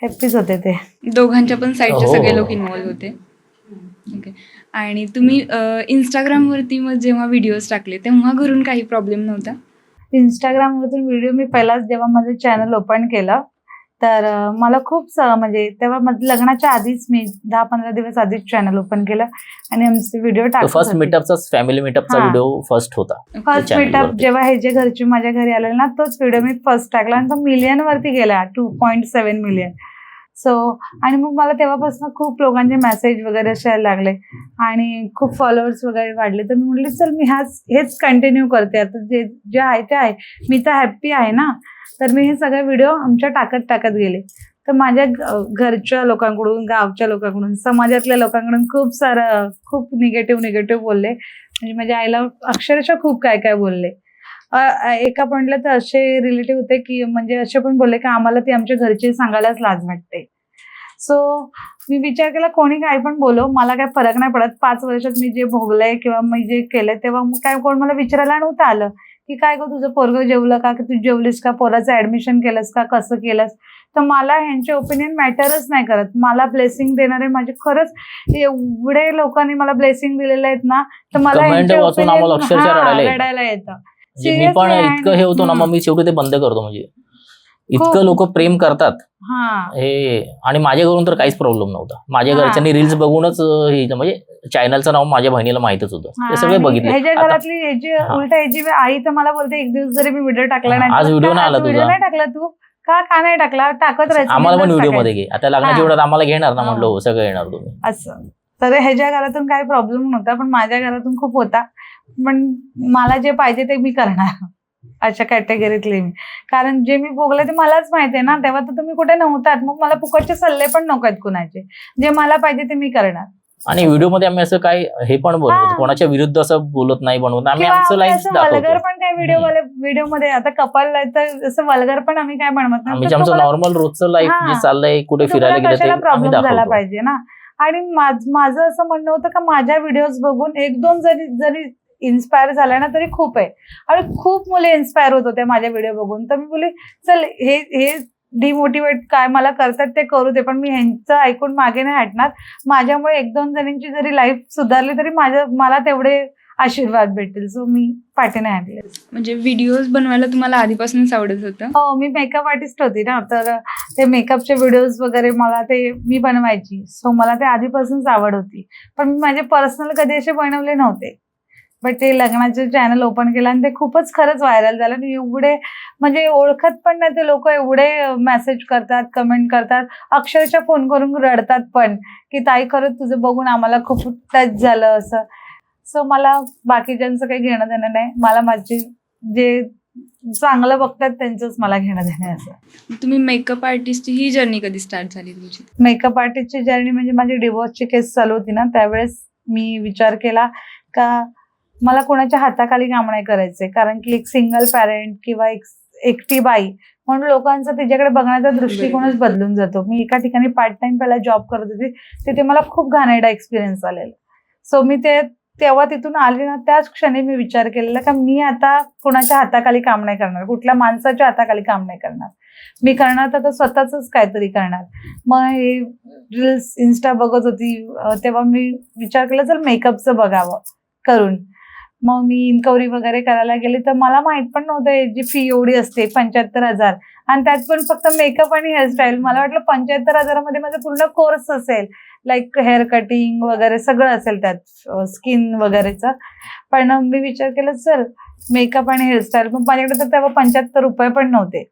हॅप्पीच होते ते. दोघांच्या पण साईडचे हो. सगळे लोक इन्व्हॉल्व्ह होते. ओके. आणि तुम्ही इंस्टाग्रामवरती मग जेव्हा व्हिडिओज टाकले तेव्हा घरून काही प्रॉब्लेम नव्हता? इंस्टाग्रामवरून व्हिडिओ मी पहिलाच जेव्हा माझं चॅनल ओपन केलं, तर मला खूप म्हणजे तेव्हा लग्नाच्या आधीच मी 10-15 दिवस आधीच चॅनल ओपन केलं आणि आमचे व्हिडिओ टाकत फर्स्ट होते. मीटअपचाच, फॅमिली मीटअपचा हा. व्हिडिओ फर्स्ट होता. फर्स्ट channel मीटअप वरती. जेव्हा ह्याच्या घरचे माझ्या घरी आले ना, तोच व्हिडिओ मी फर्स्ट टाकला आणि तो मिलियन वरती गेला, 2.7 मिलियन. सो आणि मग मला तेव्हापासून खूप लोकांचे मेसेज वगैरे असायला लागले आणि खूप फॉलोअर्स वगैरे वाढले. तर मी म्हटली चल मी हेच कंटिन्यू करते आता, जे आहे ते आहे, मी तर हॅप्पी आहे ना. तर मी हे सगळे व्हिडिओ आमच्या टाकत गेले. तर माझ्या घरच्या लोकांकडून, गावच्या लोकांकडून, समाजातल्या लोकांकडून खूप निगेटिव्ह बोलले. म्हणजे माझ्या आईला अक्षरशः खूप काय बोलले. एका पॉइंटला तर असे रिलेटिव्ह होते की म्हणजे असे पण बोलले की आम्हाला ती आमच्या घरचे सांगायलाच लाज वाटते. सो मी विचार केला कोणी काय पण बोलो, मला काय फरक नाही पडत. 5 वर्षात मी जे भोगलंय किंवा मी जे केलंय तेव्हा मग काय कोण मला विचारायला नव्हतं आलं की काय गो तुझं पोरगं जेवलं का, की तू जेवलीस का, पोराचं ऍडमिशन केलंस का, कसं केलंस. तर मला ह्यांचे ओपिनियन मॅटरच नाही करत. मला ब्लेसिंग देणारे माझे खरंच एवढे लोकांनी मला ब्लेसिंग दिलेले आहेत ना, तर मला Comment ह्यांचे वाचून आम्हाला अक्षरशः opinion रडायला येतं. येतं. म्हणजे मी पण Seriously, इतकं हे होतो ना, मग मी शेवटी ते बंद करतो. म्हणजे इतकं लोक प्रेम करतात हे, आणि माझ्या घरून तर काहीच प्रॉब्लेम नव्हता. माझ्या घरच्यांनी रील्स बघूनच हे, म्हणजे चॅनलचं नाव माझ्या बहिणीला माहितच होतं, ते सगळे बघितले. ह्याच्या घरातली ह्याची आई तर मला बोलते एक दिवस जरी मी व्हिडिओ टाकला नाही, आज व्हिडिओ नाही आला तुझा, नाही टाकला तू का नाही टाकला, टाकत राहायचं, आम्हाला पण व्हिडिओ मध्ये घे. आता लग्नाच्या वेळात आम्हाला घेणार ना, म्हटलं हो सगळं येणार तुम्ही असं. तर ह्याच्या घरातून काही प्रॉब्लेम नव्हता, पण माझ्या घरातून खूप होता. पण मला जे पाहिजे ते मी करणार, अशा कॅटेगरीतले मी. कारण जे मी भोगले ते मलाच माहिती आहे ना. तेव्हा तर तुम्ही कुठे नव्हतात, मग मला फुकटचे सल्ले पण नको आहेत कुणाचे. जे मला पाहिजे ते मी करणार. आणि व्हिडिओ मध्ये आम्ही असं काय हे पण बोलतो, कोणाच्या विरुद्ध असं बोलत नाही, बनवत आम्ही आमचं लाईफ वल्गर दाखवतो. पण काय व्हिडिओ मध्ये आता कपल तर असं वल्गर पण आम्ही काय बनवत नाही. आम्ही आमचं नॉर्मल रोजचं लाईफ जे चाललंय, कुठे फिरायला गेलं ते आम्ही प्रॉब्लेम झाला दाखवतो. पाहिजे ना. आणि माझं असं म्हणणं होतं का माझ्या व्हिडिओज बघून 1-2 जरी इन्स्पायर झाल्या ना तरी खूप आहे. आणि खूप मुले इन्स्पायर होत होत्या माझ्या व्हिडिओ बघून. तर मी बोलले चल हे डिमोटिवेट काय मला करतात ते करू दे, पण मी ह्यांचं ऐकून मागे नाही हटणार. माझ्यामुळे 1-2 जणांची जरी लाईफ सुधारली तरी मला तेवढे आशीर्वाद भेटतील. सो मी पाठी नाही हटले. म्हणजे व्हिडिओज बनवायला तुम्हाला आधीपासूनच आवडत होतं? हो, मी मेकअप आर्टिस्ट होती ना, तर ते मेकअपचे व्हिडिओज वगैरे मी बनवायची. सो मला ते आधीपासूनच आवड होती. पण मी माझे पर्सनल कधी असे बनवले नव्हते. बट ते लग्नाचे चॅनल ओपन केलं आणि ते खूपच खरंच व्हायरल झालं आणि एवढे म्हणजे ओळखत पण नाही ते लोक, एवढे मेसेज करतात, कमेंट करतात, अक्षरशः फोन करून रडतात पण, की ताई खरंच तुझं बघून आम्हाला खूप टच झालं असं. सो मला बाकीच्यांचं काही घेणं देणं नाही. मला माझे जे चांगलं बघतात त्यांचंच मला घेणं देणं आहे असं. तुम्ही मेकअप आर्टिस्टची ही जर्नी कधी स्टार्ट झाली तुमची? मेकअप आर्टिस्टची जर्नी म्हणजे माझी डिवोर्सची केस चालू होती ना, त्यावेळेस मी विचार केला का मला कोणाच्या हाताखाली काम नाही करायचंय. कारण की एक सिंगल पॅरेंट किंवा एकटी बाई म्हणून लोकांचा तिच्याकडे बघण्याचा दृष्टिकोनच बदलून जातो. मी एका ठिकाणी पार्ट टाइम पहिला जॉब करत होती, तिथे मला खूप घाणेरडा एक्सपिरियन्स आलेला. सो मी तेव्हा तिथून आले ना, त्याच क्षणी मी विचार केलेला का मी आता कोणाच्या हाताखाली काम नाही करणार, कुठल्या माणसाच्या हाताखाली काम नाही करणार. मी करणार तर स्वतःच काहीतरी करणार. मग हे रील्स इंस्टा बघत होती तेव्हा मी विचार केला चल मेकअपचं बघावं करून. मग मी इन्क्वायरी वगैरे करायला गेले तर मला माहित पण नव्हतं याची फी एवढी असते 75,000 आणि त्यात पण फक्त मेकअप आणि हेअरस्टाईल. मला वाटलं 75,000 माझा पूर्ण कोर्स असेल, लाईक हेअर कटिंग वगैरे सगळं असेल त्यात, स्किन वगैरेचं. पण मी विचार केला चल मेकअप आणि हेअरस्टाईल. मग माझ्याकडे तर तेव्हा 75 रुपये पण नव्हते,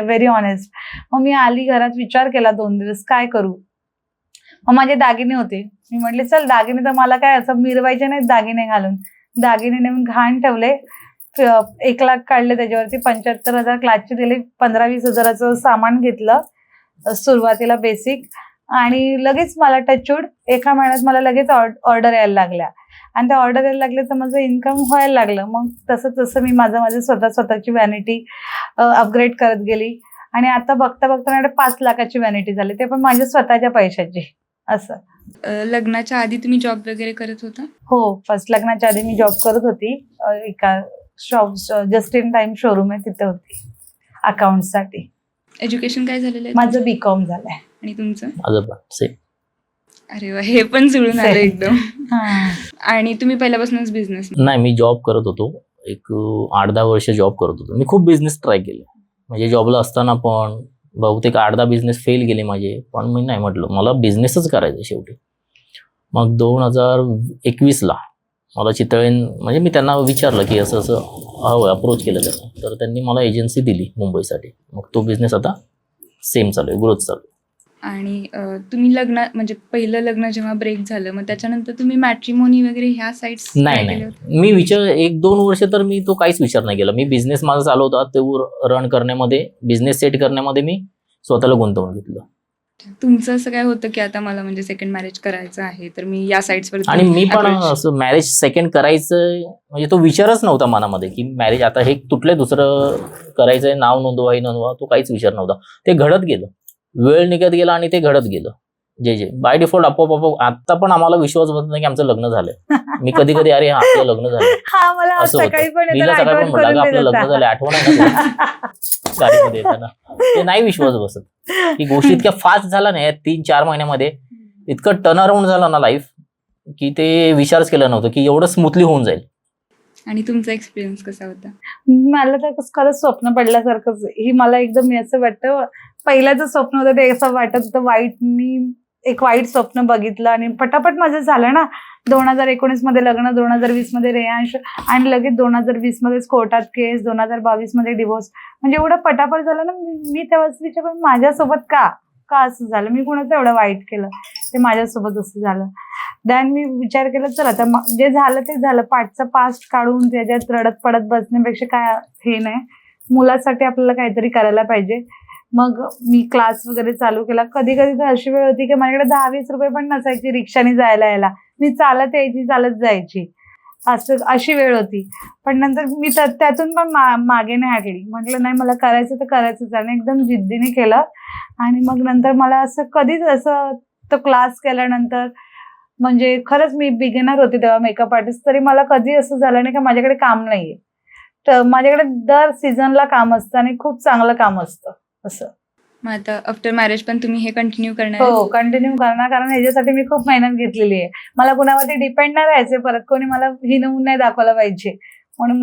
व्हेरी ऑनेस्ट. मग मी आली घरात, विचार केला 2 दिवस काय करू. मग माझे दागिने होते, मी म्हटले चल दागिने तर मला काय असं मिरवायचे नाहीत दागिने घालून. दागिने नेऊन घाण ठेवले, 1 लाख काढले त्याच्यावरती, 75,000 क्लासचे दिले, 15-20 हजाराचं सामान घेतलं सुरुवातीला बेसिक. आणि लगेच मला टचवूड 1 महिन्यात मला लगेच ऑर्डर यायला लागल्या आणि त्या ऑर्डर यायला लागल्या तर माझं इन्कम व्हायला लागलं. मग तसं मी माझं स्वतःची व्हॅनिटी अपग्रेड करत गेली आणि आता बघता माझ्याकडे 5 लाखाची व्हॅनिटी झाली, ते पण माझ्या स्वतःच्या पैशाची असं. लग्नाच्या आधी तुम्ही जॉब वगैरे करत होता? हो, फर्स्ट लग्नाच्या आधी मी जॉब करत होती. एका shop just in time showroom आहे तिथे होती अकाउंटसाठी. एज्युकेशन काय झालेलं आहे? माझं B.Com झालंय. आणि तुमचं? माझं पण सेम. अरे वा, हे पण जुळून आलं एकदम. हा. आणि तुम्ही पहिल्यापासूनच बिझनेस? नाही, मी जॉब करत होतो. एक 8-10 वर्ष जॉब करत होतो. मी खूप बिझनेस ट्राय केले. म्हणजे जॉबला असताना पण बहुतेक 8-10 बिझनेस फेल गेले माझे. पण मी नाही म्हटलं मला बिझनेसच करायचा शेवटी. मग 2021ला मला चितळेन म्हणजे मी त्यांना विचारलं की असं हवं, अप्रोच केलं त्यांना. तर त्यांनी मला एजन्सी दिली मुंबईसाठी. मग तो बिझनेस आता सेम चालू आहे, ग्रोथ चालू आहे. आणि तुम्ही म्हणजे पहिलं लग्न जेव्हा ब्रेक झालं मग त्याच्यानंतर तुम्ही मॅट्रिमोनी वगैरे ह्या साईट्स? नाही, मी 1-2 वर्ष तर मी तो काहीच विचार नाही केला. मी बिझनेस माझा चालू होता तो रन करण्यामध्ये, बिझनेस सेट करण्यामध्ये मी स्वतःला गुंतवून घेतलं. तुमचं असं काय होतं की आता मला म्हणजे सेकंड मॅरेज करायचं आहे तर मी या साईट्सवर? आणि मी पण असं मॅरेज सेकंड करायचं म्हणजे तो विचारच नव्हता मनामध्ये की मॅरेज आता हे कुठलं दुसरं करायचंय, नाव नोंदवा, तो काहीच विचार नव्हता. ते घडत गेलं, वेळ निघत गेला आणि ते घडत गेलं. जे बाय डिफॉल्ट आपोआप. आता पण आम्हाला विश्वास बसत नाही की आमचं लग्न झालंय. मी कधी अरे आपलं लग्न झालं असं होतं. सकाळी पण म्हटलं आपलं लग्न झालं, आठवण आहे ना गाडीमध्ये येताना. ते नाही विश्वास बसत की गोष्टी इतक्या फास्ट झाला ना 3-4 महिन्यामध्ये, इतकं टर्न अराउंड झालं ना लाईफ की ते विचारच केला नव्हतं की एवढं स्मूथली होऊन जाईल. आणि तुमचा एक्सपिरियन्स कसा होता? मला तर खरंच स्वप्न पडल्यासारखंच. ही मला एकदम असं वाटतं, पहिल्याचं स्वप्न होतं ते असं वाटत होतं वाईट. मी एक वाईट स्वप्न बघितलं आणि पटापट माझं झालं ना. 2019 मध्ये लग्न, 2020 मध्ये रेयांश आणि लगेच 2020 मध्येच कोर्टात केस, 2022 मध्ये डिवोर्स. म्हणजे एवढं पटापट झालं ना. मी तेव्हाच विचार माझ्यासोबत का असं झालं, मी कोणाचं एवढं वाईट केलं, ते माझ्यासोबत असं झालं. दॅन मी विचार केला चल आता जे झालं ते झालं, पास्ट काढून त्याच्यात रडत पडत बसण्यापेक्षा काय हे नाही, मुलासाठी आपल्याला काहीतरी करायला पाहिजे. मग मी क्लास वगैरे चालू केला. कधी तर अशी वेळ होती की माझ्याकडे 10-20 रुपये पण नसायची रिक्षाने जायला यायला. मी चालत यायची, चालत जायची, अशी वेळ होती. पण नंतर मी त्यातून पण मागे नाही हटली. म्हटलं नाही, मला करायचं तर करायचंच आणि एकदम जिद्दीने केलं. आणि मग नंतर मला असं कधीच असं तो क्लास केल्यानंतर म्हणजे खरंच मी बिगिनर होते तेव्हा मेकअप आर्टिस्ट, तरी मला कधी असं झालं नाही की माझ्याकडे काम नाहीये. तर माझ्याकडे दर सीझनला काम असतं आणि खूप चांगलं काम असतं असं. मग आता आफ्टर मॅरेज पण तुम्ही हे कंटिन्यू करणार हो, कंटिन्यू करणार, कारण ह्याच्यासाठी मी खूप मेहनत घेतलेली आहे. मला कुणावरती डिपेंड नाही राहायचे, परत कोणी मला हिणवून नाही दाखवलं पाहिजे, म्हणून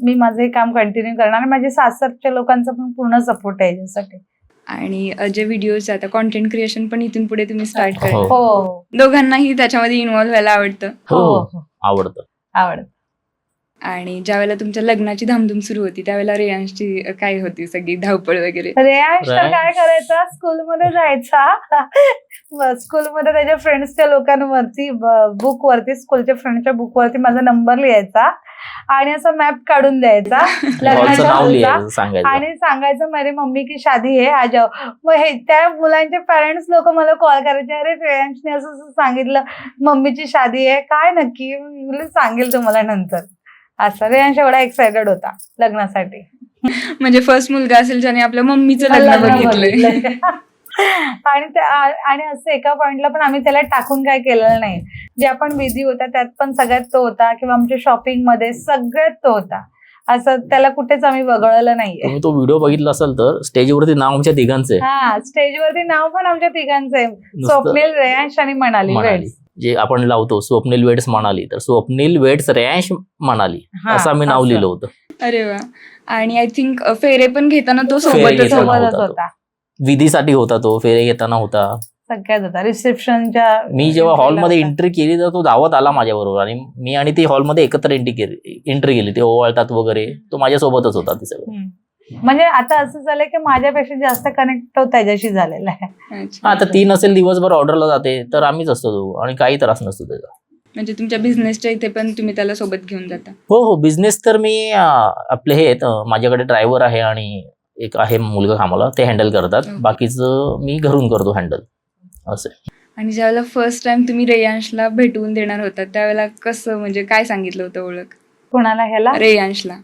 मी माझं हे काम कंटिन्यू करणार आणि माझ्या सासरच्या लोकांचा पण पूर्ण सपोर्ट आहे याच्यासाठी. आणि जे व्हिडिओज आता कॉन्टेंट क्रिएशन पण इथून पुढे तुम्ही स्टार्ट हो. करणार. हो दोघांनाही त्याच्यामध्ये इन्व्हॉल्व्ह व्हायला आवडतं. हो हो हो, आवडतं. आवडत. आणि ज्यावेळेला तुमच्या लग्नाची धामधूम सुरू होती त्यावेळेला रेयांशची काय होती सगळी धावपळ वगैरे? रेयांश तर रेयांश. काय करायचा, स्कूलमध्ये जायचा, स्कूलमध्ये त्याच्या फ्रेंड्सच्या लोकांवरती बुकवरती, स्कूलच्या फ्रेंडच्या बुकवरती माझा नंबर लिहायचा आणि असं मॅप काढून द्यायचा हॉलचं लग्नाच्या नाव हॉलचा लिहायचं, सांगायचं. आणि सांगायचं मेरी मम्मी की शादी है, आ जाओ. मग हे त्या मुलांचे पॅरेंट्स लोक मला कॉल करायचे, अरे श्रेयांशने असं असं सांगितलं, मम्मीची शादी आहे, काय नक्की? मी बोलले, सांगेल तुम्हाला नंतर. असं रेयांश एवढा एक्सायटेड होता लग्नासाठी. म्हणजे फर्स्ट मुलगा असेल ज्याने आपल्या मम्मीचं लग्न लग्न बघितलंय. बघितलंय. आणि असं एका पॉइंटला पण आम्ही त्याला टाकून काय केलेलं नाही. जे आपण विधी होता त्यात पण सगळ्यात तो होता, किंवा आमच्या शॉपिंग मध्ये सगळ्यात तो होता. असं त्याला कुठेच आम्ही वगळलं नाहीये. तुम्ही तो व्हिडिओ बघितला असेल तर स्टेजवरती नाव आमच्या तिघांचं आहे. हा, स्टेजवरती नाव पण आमच्या तिघांचं आहे, नुसतं स्वप्नील, रेयांश आणि मनाली मनाली. वेड्स. जे आपण लावतो स्वप्नील वेड्स म्हणाली, तर स्वप्नील वेड्स रेयांश म्हणाली हा, असं आम्ही नाव असं. लिहिलं होतं. अरे वा. आणि आय थिंक फेरे पण घेताना तो फेरे सोबतच घेताना होता. सोबतच होता होता, विधीसाठी होता तो, फेरे घेताना होता. सगळ्यात होता. रिसेप्शनच्या मी जेव्हा हॉलमध्ये एंट्री केली तर तो धावत आला माझ्याबरोबर आणि मी आणि ती हॉलमध्ये एकत्र एंट्री केली. ते ओवाळतात वगैरे, तो माझ्यासोबतच होता ते सगळं. म्हणजे आता असं झालंय की माझ्यापेक्षा जास्त कनेक्ट तो त्याच्याशी झालेला आहे. अच्छा. आता ती नसेल दिवसभर ऑर्डरला जाते तर आम्हीच असतो दोघं आणि काही त्रास नसतो त्याचा. म्हणजे तुमच्या बिझनेसच्या इथे पण तुम्ही त्याला सोबत घेऊन जाता? हो हो, बिझनेस तर मी आपले हे आहेत, माझ्याकडे ड्रायव्हर आहे आणि एक आहे मुलगा कामाला, ते हँडल करतात. Okay. बाकीचं मी घरून करतो हँडल असं. आणि ज्यावेळेला फर्स्ट टाइम तुम्ही रेयांशला भेटवून देणार होता त्यावेळेला कसं, म्हणजे काय सांगितलं होतं ओळख कुणाला? ह्याला रेयांशला?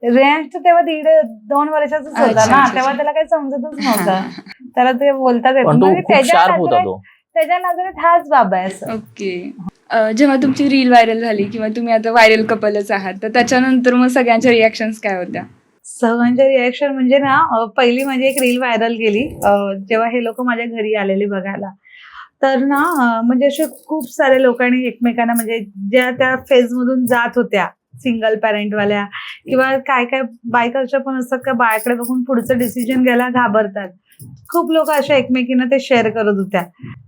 रेयांश तर तेव्हा 1.5-2 वर्षाचाच होता अच्छा, ना, अच्छा. तेव्हा त्याला काही समजतच नव्हतं. त्याला ते बोलतात येत पण तो म्हणजे खूप शार्प होता तो. त्याच्या नजरेत हाच बाबा आहे असं. ओके. जेव्हा तुमची रील व्हायरल झाली किंवा तुम्ही आता व्हायरल कपलच आहात, तर त्याच्यानंतर मग सगळ्यांच्या रिॲक्शन्स काय होत्या? सर्वांच्या रिॲक्शन म्हणजे ना, पहिली माझी एक रील व्हायरल गेली जेव्हा हे लोक माझ्या घरी आलेले बघायला. तर ना म्हणजे असे खूप सारे लोकांनी एकमेकांना, म्हणजे ज्या त्या फेज मधून जात होत्या, सिंगल पॅरेंटवाल्या किंवा काय काय बायकाच्या पण असतात का बाळाकडे बघून पुढचं डिसिजन घ्यायला घाबरतात, खूप लोक अशा एकमेकींना ते शेअर करत होत्या.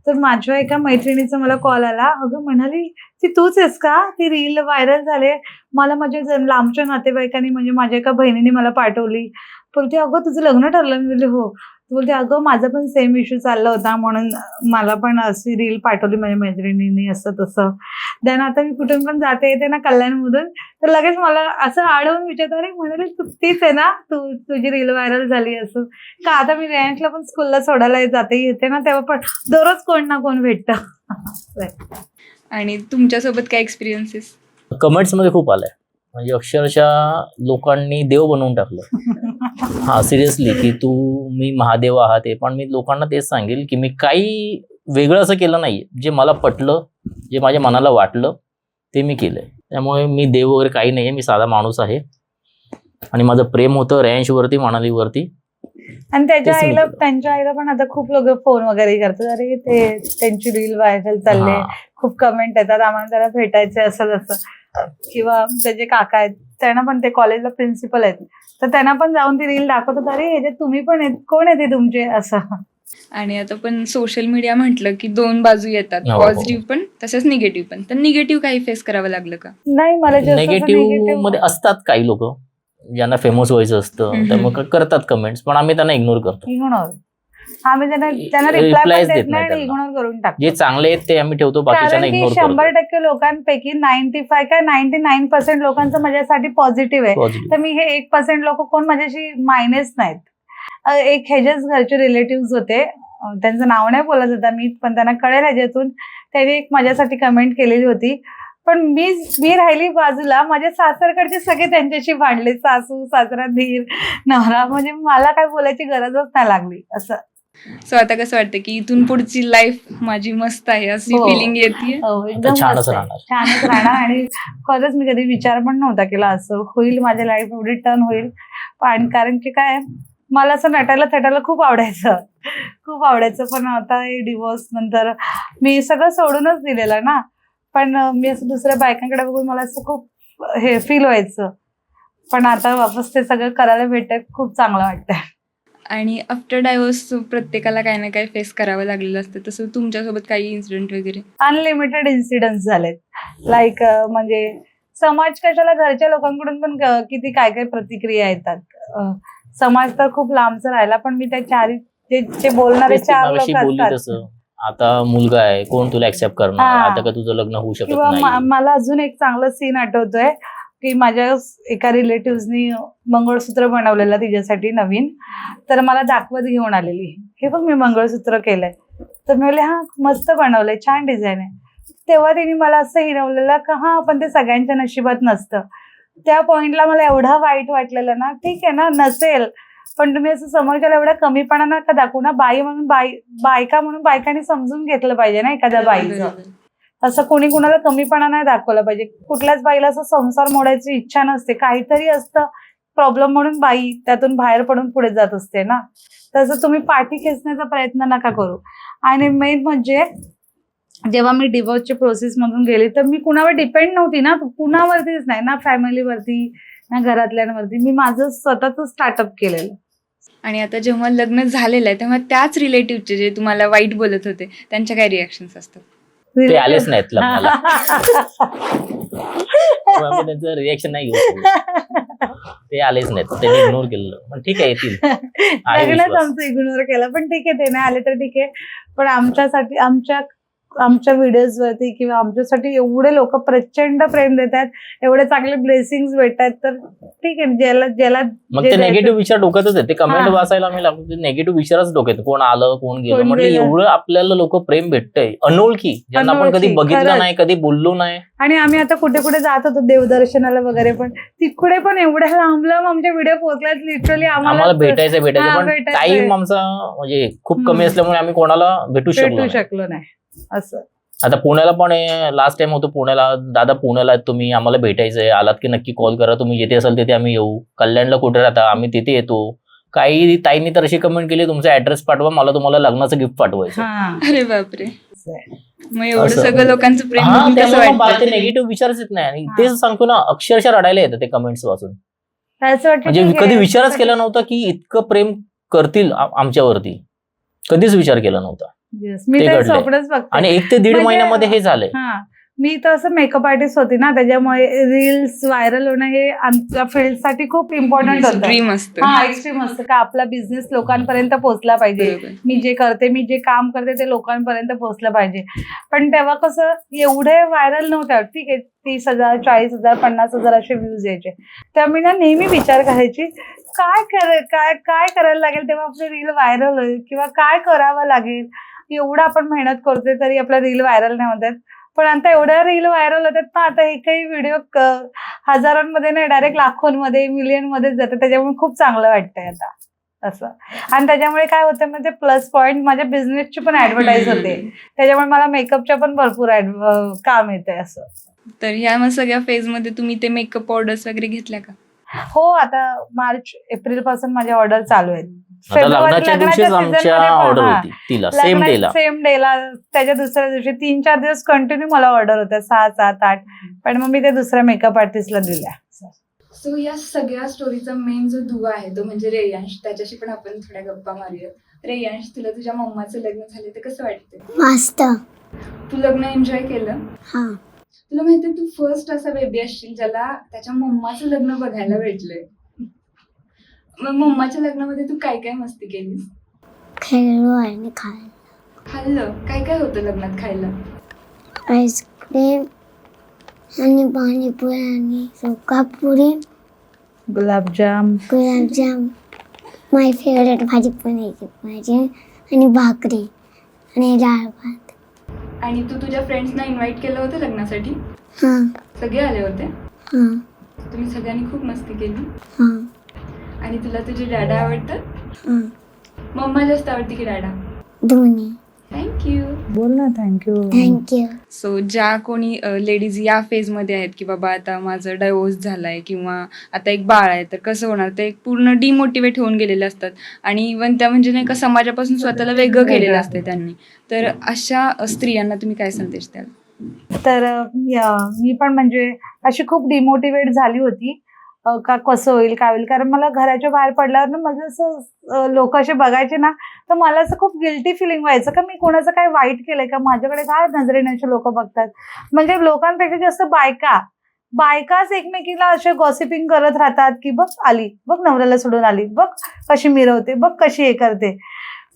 तर माझ्या एका मैत्रिणीचा मला कॉल आला, अगं म्हणाली ती तूच आहेस का, ती रील व्हायरल झाले, मला माझ्या लांबच्या नातेवाईकांनी, म्हणजे माझ्या एका बहिणीने मला पाठवली. बोलते अगं तुझं लग्न ठरलं? मी बोलले हो. बोलते अगं माझा पण सेम इश्यू चालला होता, म्हणून मला पण अशी रील पाठवली माझ्या मैत्रिणींनी, असं तसं. देन आता मी कुठून पण जाते येते ना कल्याणमधून, तर लगेच मला असं आडवून विचारतात, अरे म्हणाले तू तीच आहे ना, तुझी रील व्हायरल झाली असं का. आता मी रेयांशला पण स्कूलला सोडायला जाते येते ना, तेव्हा पण दररोज कोण ना कोण भेटतं. आणि तुमच्यासोबत काय एक्सपिरियन्सेस? कमेंट्स मध्ये खूप आलंय, म्हणजे अक्षरशः लोकांनी देव बनवून टाकलं. हा सिरियसली, की मी महादेव आहात हे. पण मी लोकांना तेच सांगेल की मी काही वेगळं असं केलं नाही. जे मला पटलं, जे माझ्या मनाला वाटलं ते मी केलंय. त्यामुळे मी देव वगैरे काही नाहीये, मी साधा माणूस आहे आणि माझं प्रेम होतं रेयांशवरती, मनालीवरती. आणि तेच मी केलं. त्यांच्या आईला पण आता खूप लोक फोन वगैरे करतात, अरे ते त्यांची रील व्हायरल चालले, हा. खूप कमेंट येतात, आम्हाला त्याला भेटायचे असं तसं. किंवा त्याचे काका आहेत, त्यांना पण, ते कॉलेजला प्रिन्सिपल आहेत, तर त्यांना पण जाऊन ती रील दाखवतात, अरे ह्याच्यात तुम्ही पण आहेत, कोण येते तुमचे असं. आणि आता पण सोशल मीडिया म्हटलं की दोन बाजू येतात, हो, हो. पॉझिटिव्ह पण तसंच निगेटिव्ह पण. तर निगेटिव्ह काही फेस करावं लागलं का? नाही, मला जास्त असं नेगेटिव्ह negative- मध्ये असतात काही लोक ज्यांना फेमस व्हायचं असतं, हम्म. त्यामुळे करतात कमेंट्स, पण आम्ही त्यांना इग्नोर करतो. इग्नोर. आम्ही त्यांना रिप्लाय Replies पण देत देत नाही नाही आणि त्यांना. इग्नोर करून टाकतो. जे चांगले आहेत ते आम्ही ठेवतो, बाकीच्यांना कारण की इग्नोर 100% लोकांपैकी 95 काय 99% लोकांचं माझ्यासाठी पॉझिटिव्ह आहे. पॉझिटिव्ह. तर मी हे 1% लोक कोण माझ्याशी मायनेच नाहीत. एक ह्याच्याच घरचे रिलेटिव्ह होते, त्यांचं नाव नाही बोलत होता मी, पण त्यांना कळेल ह्याच्यातून, त्यांनी एक माझ्यासाठी कमेंट केलेली होती. पण मी राहिली बाजूला, माझ्या सासरकडचे सगळे त्यांच्याशी भांडले, सासू सासरा धीर नवरा, म्हणजे मला काय बोलायची गरजच नाही लागली असं. सो आता कसं वाटतं की इथून पुढची लाईफ माझी मस्त आहे अशी हो. फिलिंग येते? एकदम छानच मस्त आहे. राहणार. छानच राहणार आणि खरंच मी कधी विचार पण नव्हता केला असं होईल, माझ्या लाईफ एवढी टर्न होईल. पण कारण की काय मला असं नटायला थटायला खूप आवडायचं पण आता हे डिवोर्स नंतर मी सगळं सोडूनच दिलेलं ना. पण मी असं दुसऱ्या बायकांकडे बघून मला असं खूप हे फील व्हायचं. पण आता वापस ते सगळं करायला भेटत खूप चांगलं वाटतंय. आणि आफ्टर डायव्होर्स प्रत्येकाला काही ना काही फेस करावं लागलेलं असतं, तसं तुमच्यासोबत काही इन्सिडेंट वगैरे? अनलिमिटेड इन्सिडेंट्स झालेत. लाईक म्हणजे समाज कशाला, घरच्या लोकांकडून पण किती काय काय प्रतिक्रिया येतात. समाज तर खूप लांबचा राहिला, पण मी त्या जे बोलणारे तेच ती 4 मगाशी लोक बोलली असतात तसं, आता मुलगा आहे, कोण तुला ऍक्सेप्ट करणार, हा. आता का तुझं लग्न होऊ शकत किंवा नाही. मला अजून एक चांगलं सीन आठवतोय की माझ्या एका रिलेटिव्हनी मंगळसूत्र बनवलेलं तिच्यासाठी नवीन, तर मला दाखवत घेऊन आलेली, हे बघ मी मंगळसूत्र केलंय. तर मी बोलले हा मस्त बनवलंय, छान डिझाईन आहे. तेव्हा तिने मला असं हिरवलेलं का हा पण ते सगळ्यांच्या नशिबात नसतं. त्या पॉइंटला मला एवढं वाईट वाटलेलं ना. ठीक आहे ना, नसेल, पण तुम्ही असं समोरच्याला एवढा कमीपणा नका दाखवू ना. बाई म्हणून बायका म्हणून बायकांनी समजून घेतलं पाहिजे ना एखाद्या बाईचं. बरोबर. असं कोणी कुणाला कमीपणा नाही दाखवला पाहिजे. कुठल्याच बाईला असं संसार मोडायची इच्छा नसते, काहीतरी असतं प्रॉब्लेम म्हणून बाई त्यातून बाहेर पडून पुढे जात असते ना. तसं तुम्ही पाठी खेचण्याचा प्रयत्न नका करू. आणि मेन म्हणजे जेव्हा मी डिवोर्सच्या प्रोसेस मधून गेले तर मी कुणावर डिपेंड नव्हती ना, कुणावरतीच नाही ना, फॅमिलीवरती ना घरातल्यांवरती. मी माझं स्वतःच स्टार्टअप केलेलं. आणि आता जेव्हा लग्न झालेलं आहे तेव्हा त्याच रिलेटिव्हचे जे तुम्हाला वाईट बोलत होते त्यांच्या काय रिॲक्शन्स असतात? ते आलेच नाहीत लग्नाला. त्यामुळे मी त्यांचं रिएक्शन नाही घेऊ शकलो. ते आलेच नाहीत, त्यांनी इग्नोर केलं. पण ठीक आहे, येतील. आहे लग्नच विश्वास. आमचं इग्नोर केलं, पण ठीक आहे, ते नाही आले तर ठीक आहे. पण आमच्यासाठी आमच्या व्हिडिओज वरती किंवा आमच्यासाठी एवढे लोक प्रचंड प्रेम देतात, एवढे चांगले ब्लेसिंग्स भेटतात, तर ठीक आहे. ज्याला मग जे ते द्यायचं- नेगेटिव्ह विचार डोक्यातच आहे. ते कमेंट हा. वाचायला मी लागलो, नेगेटिव्ह विचारच डोक्यात, कोण आलं कोण गेलं. कोण म्हटलं गेलं. एवढं आपल्याला लोक प्रेम भेटतंय, अनोळखी, ज्यांना आपण कधी अनोळखी, बघितलं खरंच. नाही, कधी बोललो नाही. आणि आम्ही आता कुठे कुठे जात होतो देवदर्शनाला वगैरे, पण तिकडे पण एवढ्या लांब लांब आमच्या व्हिडिओ पोहोचल्यात. लिटरली आम्हाला भेटायचं हा, पण भेटायचंय. टाइम आमचा म्हणजे खूप कमी असल्यामुळे आम्ही कोणाला भेटू शकलो नाही असं. आता पुण्याला पण लास्ट टाइम होतो पुण्याला, दादा पुण्याला आहेत तुम्ही, आम्हाला भेटायचंय, आलात की नक्की कॉल करा, तुम्ही जिथे असाल तिथे आम्ही येऊ. कल्याणला कुठे राहता, आम्ही तिथे येतो. काही ताईंनी तर अशी कमेंट केली, तुमचा ऍड्रेस पाठवा, मला तुम्हाला लग्नाचं गिफ्ट पाठवायचं. हा, अरे बापरे. असं आहे. मग एवढं असं. सगळं लोकांचं प्रेम हा, बघून कसं त्यामुळे मला ते वाटतं? नेगेटिव्ह विचारच येत नाही. आणि हा. तेच सांगतो ना, अक्षरशः रडायला येतं ते कमेंट्स वाचून. असं वाटतं म्हणजे ठीक आहे, कधी विचारच केला नव्हता की इतकं प्रेम करतील आमच्यावरती. कधीच विचार केला नव्हता. Yes, मी ते तर घडलंय. स्वप्नच बघते. आणि 1 ते 1.5 म्हणजे- महिन्यामध्ये हे झालंय. हा, मी तर असं मेकअप आर्टिस्ट होती ना, त्याच्यामुळे रील्स व्हायरल होणं हे आमच्या फील्डसाठी खूप इम्पॉर्टंट होतं. ड्रीम असतं. हा, एक्स्ट्रीम असतं का आपला बिझनेस लोकांपर्यंत पोहोचला पाहिजे. बरोबर. मी जे काम करते ते लोकांपर्यंत पोहोचलं पाहिजे. पण तेव्हा कसं एवढे व्हायरल नव्हत्या. ठीक आहे, 30,000 40,000 50,000 असे व्ह्यूज यायचे. तर मी ना नेहमी विचार करायची काय करायला लागेल तेव्हा आपली रील व्हायरल होईल, किंवा काय करावं लागेल. एवढं आपण मेहनत करतोय तरी आपला रील व्हायरल नाही होतात. पण आता एवढ्या रील व्हायरल होतात ना, आता एकही व्हिडिओ हजारांमध्ये नाही, डायरेक्ट लाखोंमध्ये मिलियन मध्येच जातात. त्याच्यामुळे खूप चांगलं वाटतंय आता असं. आणि त्याच्यामुळे काय होतं म्हणजे प्लस पॉईंट माझ्या बिझनेसची पण ऍडव्हर्टाईज होते. त्याच्यामुळे मला मेकअपच्या पण भरपूर काम येते असं. तर ह्या मग सगळ्या फेज मध्ये तुम्ही ते मेकअप ऑर्डर्स वगैरे घेतल्या का? हो, आता मार्च एप्रिल पासून माझ्या ऑर्डर चालू आहेत. आता लग्नाच्या दिवशीच आमच्या ऑर्डर होती तिला, सेम डेला. सेम डेला, त्याच्या दुसऱ्या दिवशी 3-4 दिवस कंटिन्यू मला ऑर्डर होत्या, 6, 7, 8. पण मग मी ते दुसऱ्या मेकअप आर्टिस्टला दिल्या. सो या सगळ्या स्टोरीचा मेन जो दुवा आहे तो म्हणजे रेयांश, त्याच्याशी पण आपण थोड्या गप्पा मारूया. रेयांश, तुला तुझ्या मम्माचं लग्न झालं तर कसं वाटतं? मस्त. तू लग्न एन्जॉय केलं? हा. तुला माहितीये तू फर्स्ट असा बेबी असशील ज्याला त्याच्या मम्माचं लग्न बघायला भेटलंय. मग मम्माच्या लग्नामध्ये तू काय काय मस्ती केलीस? खेळलो आणि खाल्लं काय काय होतं लग्नात खायला? आईस्क्रीम आणि पाणीपुरी आणि सुकापुरी, गुलाबजाम, गुलाबजाम, माय फेवरेट भाजी पनीरची भाजी आणि भाकरी आणि डाळ भात. आणि तू तुझ्या फ्रेंड्सना इन्व्हाइट केलं होतं लग्नासाठी? हा. सगळे आले होते? हा. तुम्ही सगळ्यांनी खूप मस्ती केली? हा. आणि तुला तुझे डॅडा आवडतात? हा. मम्मा जास्त आवडते की डॅडा? दोन्ही. थँक्यू. बोल ना. थँक्यू. थँक्यू. सो ज्या कोणी लेडीज या फेजमध्ये आहेत की बाबा आता माझं डायव्होर्स झालाय किंवा आता एक बाळ आहे, तर कसं होणार, ते पूर्ण डिमोटिवेट होऊन गेलेले असतात आणि इव्हन त्या म्हणजे नाही का समाजापासून स्वतःला वेगळं केलेलं असते त्यांनी. तर अशा स्त्रियांना तुम्ही काय संदेश द्याल? तर मी पण म्हणजे अशी खूप डिमोटिवेट झाली होती का कसं होईल काय होईल, कारण मला घराच्या बाहेर पडल्यावर ना माझं असं लोक असे बघायचे ना, तर मला असं खूप गिल्टी फिलिंग व्हायचं का मी कोणाचं काय वाईट केलंय का, माझ्याकडे काय नजरेने असे लोक बघतात. म्हणजे लोकांपेक्षा जास्त बायकाच एकमेकीला असे गॉसिपिंग करत राहतात की बघ आली, बघ नवऱ्याला सोडून आली, बघ कशी मिरवते, बघ कशी हे करते.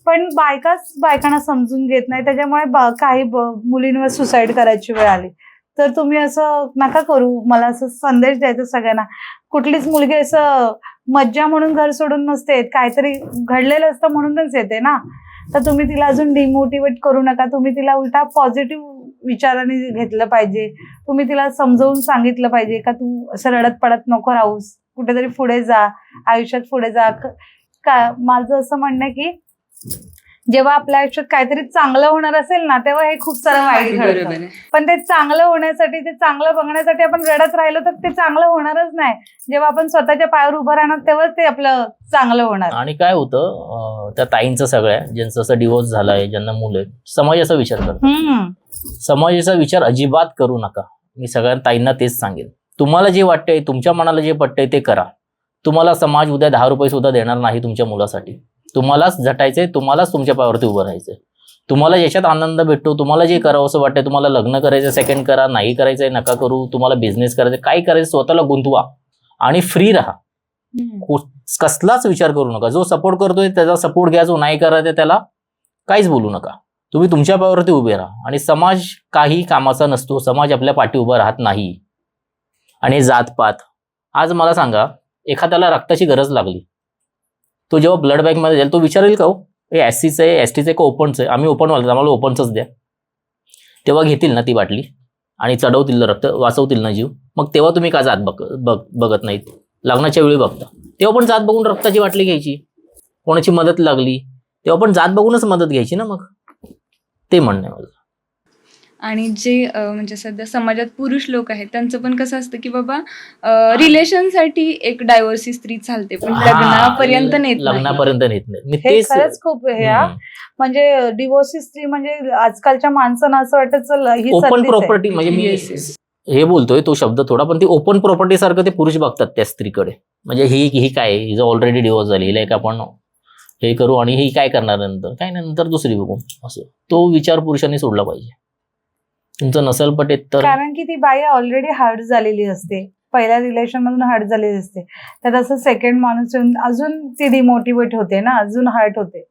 पण बायकाच बायकांना समजून घेत नाही, त्याच्यामुळे काही मुलींवर सुसाईड करायची वेळ आली. तर तुम्ही असं नका करू. मला असं संदेश द्यायचा सगळ्यांना, कुठलीच मुलगी असं मज्जा म्हणून घर सोडून नसते, काहीतरी घडलेलं असतं म्हणूनच येते ना. तर तुम्ही तिला अजून डिमोटिवेट करू नका. तुम्ही तिला उलटा पॉझिटिव्ह विचाराने घेतलं पाहिजे. तुम्ही तिला समजावून सांगितलं पाहिजे का तू असं रडत पडत नको राहूस, कुठेतरी पुढे जा, आयुष्यात पुढे जा. माझं असं म्हणणं आहे की जेव्हा आपल्या आयुष्यात काहीतरी चांगलं होणार असेल ना, तेव्हा हे खूप सारं वाईट बरोबर घडतं. आहे. पण ते चांगलं होण्यासाठी, ते चांगलं बघण्यासाठी आपण रडत राहिलो तर ते चांगलं होणारच नाही. जेव्हा आपण स्वतःच्या पायावर उभं राहणार तेव्हाच ते आपलं चांगलं होणार. आणि काय होतं त्या ताईंचं सगळ्या ज्यांचं असं डिवोर्स झालाय, ज्यांना मुलं आहेत, समाजाचा विचार करतात. समाजाचा विचार अजिबात करू नका. मी सगळ्या ताईंना तेच सांगेन. तुम्हाला जे वाटतंय, तुमच्या मनाला जे पटतंय ते करा. तुम्हाला समाज उद्या 10 रुपये सुद्धा देणार नाही तुमच्या मुलासाठी. तुम्हालाच झटायचंय, तुम्हालाच तुमच्या पायावरती उभं राहायचंय. तुम्हाला ज्याच्यात आनंद भेटतो, तुम्हाला जे करावं असं वाटतंय, तुम्हाला लग्न करायचं सेकंड करा, नाही करायचंय नका करू, तुम्हाला बिझनेस करायचं, काय करायचं स्वतःला गुंतवा आणि फ्री राहा. कसलाच विचार करू नका. जो सपोर्ट करतोय त्याचा सपोर्ट घ्या, जो नाही करायचं त्याला काहीच बोलू नका. तुम्ही तुमच्या पायावरती उभे राहा. आणि समाज काही कामाचा नसतो. समाज आपल्या पाठी उभा राहत नाही. आणि जातपात, आज मला सांगा, एखाद्याला रक्ताची गरज लागली, तो जेव्हा ब्लड बँकमध्ये जाईल तो विचारेल का हो हे एससीचं आहे, एसटीचं आहे का ओपनचं आहे? आम्ही ओपनवाले, आम्हाला ओपनचंच द्या. तेव्हा घेतील ना ती बाटली आणि चढवतील रक्त, वाचवतील ना जीव. मग तेव्हा तुम्ही का जात बघत नाहीत? लग्नाच्या वेळी बघता, तेव्हा पण जात बघून रक्ताची बाटली घ्यायची. कोणाची मदत लागली तेव्हा पण जात बघूनच मदत घ्यायची ना. मग ते म्हणणं आहे माझं. आणि जे म्हणजे सध्या समाजात पुरुष लोक आहेत त्यांचं पण कसं असतं की बाबा रिलेशनसाठी एक डायव्हर्सी स्त्री चालते, पण लग्नापर्यंत नेत नाही. लग्नापर्यंत नेत नाही. मी हे तेच खरंच खूप हे म्हणजे डिवोर्सी स्त्री म्हणजे आजकालच्या माणसांना असं वाटतं चल ही ओपन सत्तीच आहे. प्रॉपर्टी म्हणजे मी Yes, yes. हे बोलतोय तो शब्द थोडा, पण ती ओपन प्रॉपर्टी सारखं ते पुरुष बघतात त्या स्त्रीकडे. म्हणजे ही काय, हिचं ऑलरेडी डिवोर्स झाली, हिला एक आपण हे करू आणि ही काय करणार नंतर, काय नंतर दुसरी बघू, असं तो विचार पुरुषांनी सोडला पाहिजे. तुमचं नसेल पटेत तर, कारण की ती बाई ऑलरेडी हर्ट झालेली असते, पहिल्या रिलेशन मधून हर्ट झालेली असते. तर असं सेकंड माणूस येऊन अजून ती डिमोटिवेट होते ना, अजून हर्ट होते.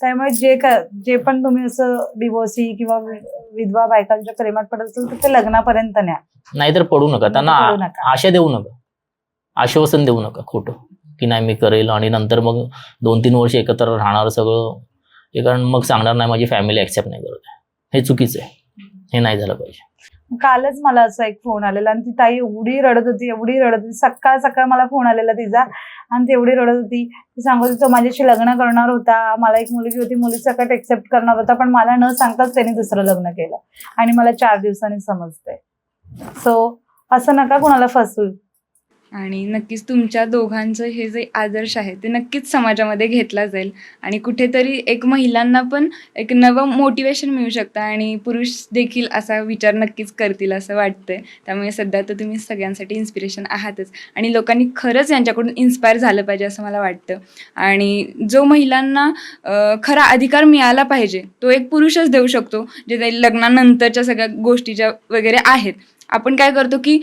त्यामुळे जे पण तुम्ही असं डिवोर्सी किंवा विधवा बायकांच्या प्रेमात पडत असेल तर ते लग्नापर्यंत न्या. नाहीतर पडू नका. त्यांना पडू नका. आशा देऊ नका, आश्वासन देऊ नका खोटं की नाही मी करेल आणि नंतर मग 2-3 वर्ष एकत्र राहणार सगळं हे, कारण मग सांगणार नाही माझी फॅमिली ऍक्सेप्ट नाही करत. हे चुकीचं आहे, हे नाही झालं पाहिजे. कालच मला असा एक फोन आलेला आणि ती ताई एवढी रडत होती. सकाळ सकाळ मला फोन आलेला तिचा आणि ती एवढी रडत होती. ती सांगत होती तो माझ्याशी लग्न करणार होता, मला एक मुलगी होती, मुलीसकट एक्सेप्ट करणार होता, पण मला न सांगताच त्याने दुसरं लग्न केलं आणि मला 4 दिवसांनी समजतंय. सो असं नका कोणाला फसवू. आणि नक्कीच तुमच्या दोघांचं हे जे आदर्श आहे ते नक्कीच समाजामध्ये घेतला जाईल आणि कुठेतरी एक महिलांना पण एक नवं मोटिवेशन मिळू शकतं आणि पुरुष देखील असा विचार नक्कीच करतील असं वाटतंय. त्यामुळे सध्या तर तुम्ही सगळ्यांसाठी इन्स्पिरेशन आहातच आणि लोकांनी खरंच यांच्याकडून इन्स्पायर झालं पाहिजे असं मला वाटतं. आणि जो महिलांना खरा अधिकार मिळाला पाहिजे तो एक पुरुषच देऊ शकतो, जे त्या लग्नानंतरच्या सगळ्या गोष्टीच्या वगैरे आहेत. आपण काय करतो की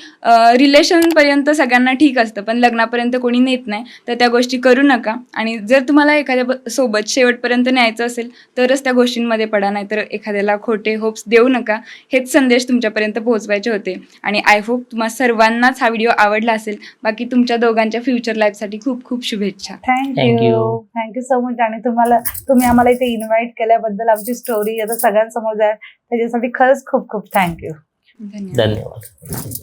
रिलेशनपर्यंत सगळ्यांना ठीक असतं, पण लग्नापर्यंत कोणी नेत नाही, तर त्या गोष्टी करू नका. आणि जर तुम्हाला एखाद्या सोबत शेवटपर्यंत न्यायचं असेल तरच त्या गोष्टींमध्ये पडा, नाही तर एखाद्याला खोटे होप्स देऊ नका. हेच संदेश तुमच्यापर्यंत पोहोचवायचे होते आणि आय होप तुम्हा सर्वांनाच हा व्हिडिओ आवडला असेल. बाकी तुमच्या दोघांच्या फ्युचर लाईफसाठी खूप खूप शुभेच्छा. Thank you so much. आणि तुम्ही आम्हाला इथे इन्व्हाइट केल्याबद्दल, आमची स्टोरी आता सगळ्यांसमोर जाईल त्याच्यासाठी खरंच खूप खूप थँक्यू. धन्यवाद. धन्यवाद.